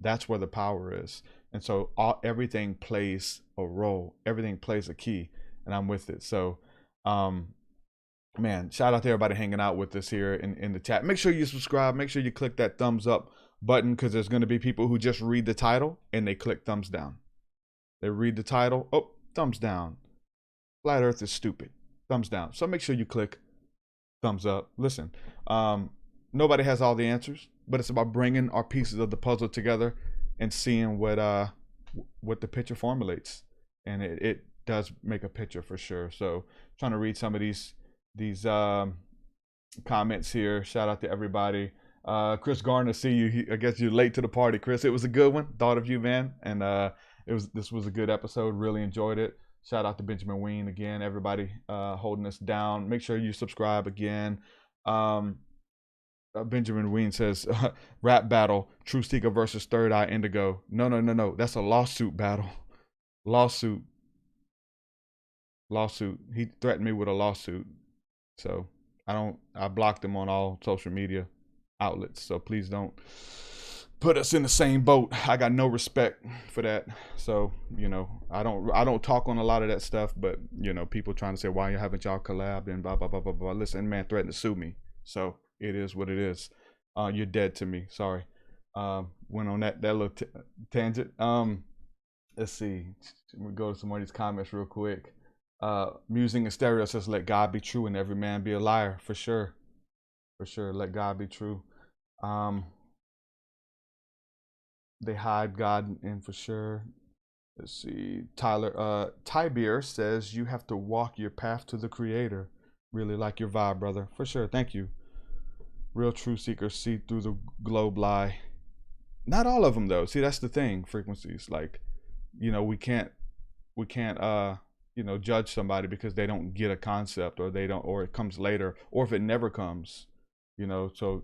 That's where the power is. And so everything plays a role. Everything plays a key, and I'm with it. So, man, shout out to everybody hanging out with us here in the chat. Make sure you subscribe. Make sure you click that thumbs up button, because there's going to be people who just read the title and they click thumbs down. They read the title. Oh, thumbs down. Flat Earth is stupid. Thumbs down. So make sure you click thumbs up. Listen, nobody has all the answers, but it's about bringing our pieces of the puzzle together and seeing what the picture formulates. And it does make a picture for sure. So trying to read some of these comments here. Shout out to everybody. Chris Garner, see you. I guess you're late to the party, Chris. It was a good one. Thought of you, man. And This was a good episode. Really enjoyed it. Shout out to Benjamin Ween again. Everybody holding us down. Make sure you subscribe again. Benjamin Ween says, rap battle, TruthSeekah versus Third Eye Indigo. No. That's a lawsuit battle. Lawsuit. He threatened me with a lawsuit. So I blocked him on all social media outlets. So please don't put us in the same boat. I got no respect for that. So, I don't talk on a lot of that stuff, but people trying to say, why haven't y'all collabed and blah, blah, blah, blah, blah. Listen, man threatened to sue me. So it is what it is. You're dead to me. Sorry. Went on that little tangent. Let's see. We go to some more of these comments real quick. Musing and Stereo says, let God be true and every man be a liar. For sure. Let God be true. They hide God in for sure. Let's see. Tyler, Tybeer says, you have to walk your path to the Creator. Really like your vibe, brother. For sure. Thank you. Real truth seekers see through the globe lie. Not all of them though. See, that's the thing. Frequencies, like, we can't judge somebody because they don't get a concept, or it comes later, or if it never comes, so,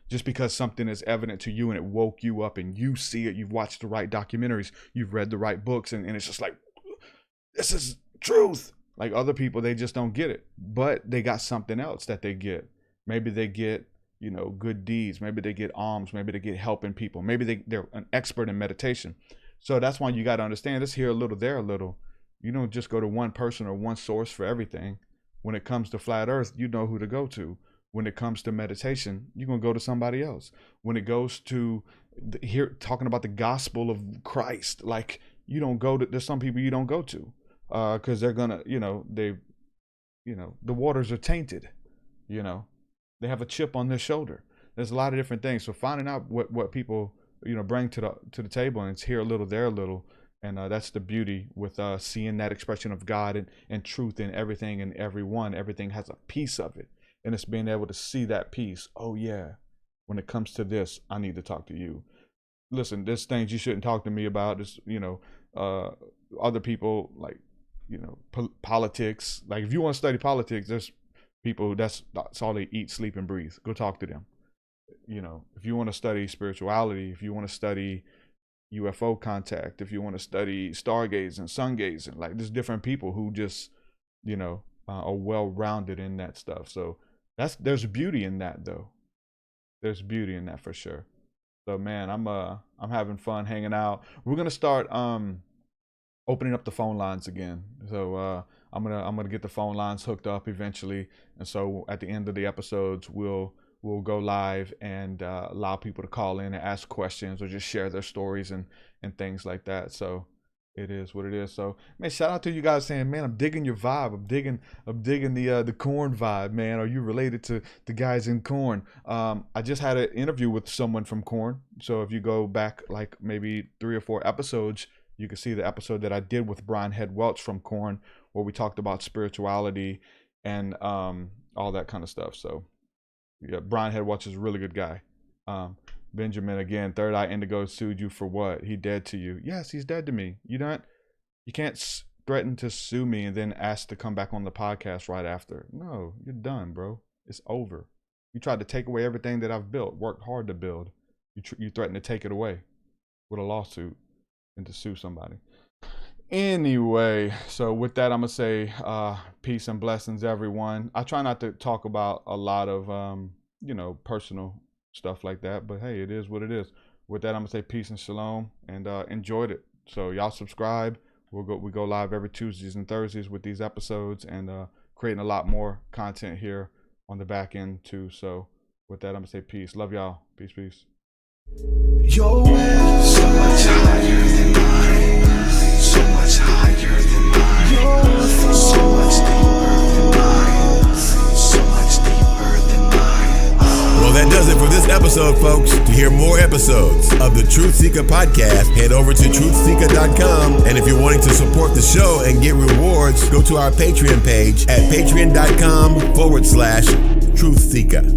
just because something is evident to you and it woke you up and you see it, you've watched the right documentaries, you've read the right books, and it's just like, this is truth. Like other people, they just don't get it, but they got something else that they get. Maybe they get, good deeds. Maybe they get alms. Maybe they get helping people. Maybe they're an expert in meditation. So that's why you got to understand this here a little, there a little. You don't just go to one person or one source for everything. When it comes to flat earth, you know who to go to. When it comes to meditation, you're going to go to somebody else. When it goes to talking about the gospel of Christ, like there's some people you don't go to because they're going to, the waters are tainted, They have a chip on their shoulder. There's a lot of different things. So finding out what people, bring to the table, and it's here a little, there a little. And that's the beauty with seeing that expression of God and truth in everything and everyone. Everything has a piece of it. And it's being able to see that piece. Oh, yeah. When it comes to this, I need to talk to you. Listen, there's things you shouldn't talk to me about. There's, other people, like, politics. Like, if you want to study politics, there's people that's all they eat, sleep, and breathe. Go talk to them. If you want to study spirituality, if you want to study UFO contact, if you want to study stargazing, sun gazing, like there's different people who just, are well-rounded in that stuff. So there's beauty in that though. There's beauty in that for sure. So man, I'm having fun hanging out. We're going to start, opening up the phone lines again. So, I'm gonna get the phone lines hooked up eventually, and so at the end of the episodes, we'll go live and allow people to call in and ask questions or just share their stories and things like that. So it is what it is. So man, shout out to you guys saying, man, I'm digging your vibe. I'm digging the Korn vibe, man. Are you related to the guys in Korn? I just had an interview with someone from Korn. So if you go back like maybe 3 or 4 episodes, you can see the episode that I did with Brian Head Welch from Korn, where we talked about spirituality and all that kind of stuff. So yeah, Brian Head Welch is a really good guy. Benjamin, again, Third Eye Indigo sued you for what? He dead to you? Yes, he's dead to me. You can't threaten to sue me and then ask to come back on the podcast right after. No, you're done, bro. It's over. You tried to take away everything that I've built, worked hard to build. You threatened to take it away with a lawsuit and to sue somebody. Anyway, so with that, I'm gonna say peace and blessings, everyone. I try not to talk about a lot of personal stuff like that, but hey, it is what it is. With that, I'm gonna say peace and shalom, and enjoyed it. So y'all subscribe. We go live every Tuesdays and Thursdays with these episodes, and creating a lot more content here on the back end too. So with that, I'm gonna say peace. Love y'all. Peace. Your way so much higher than mine, so much higher than mine, so much deeper than mine, so much deeper than mine. Well, that does it for this episode, folks. To hear more episodes of the TruthSeekah podcast, head over to TruthSeekah.com. And if you're wanting to support the show and get rewards, go to our Patreon page at patreon.com/TruthSeekah.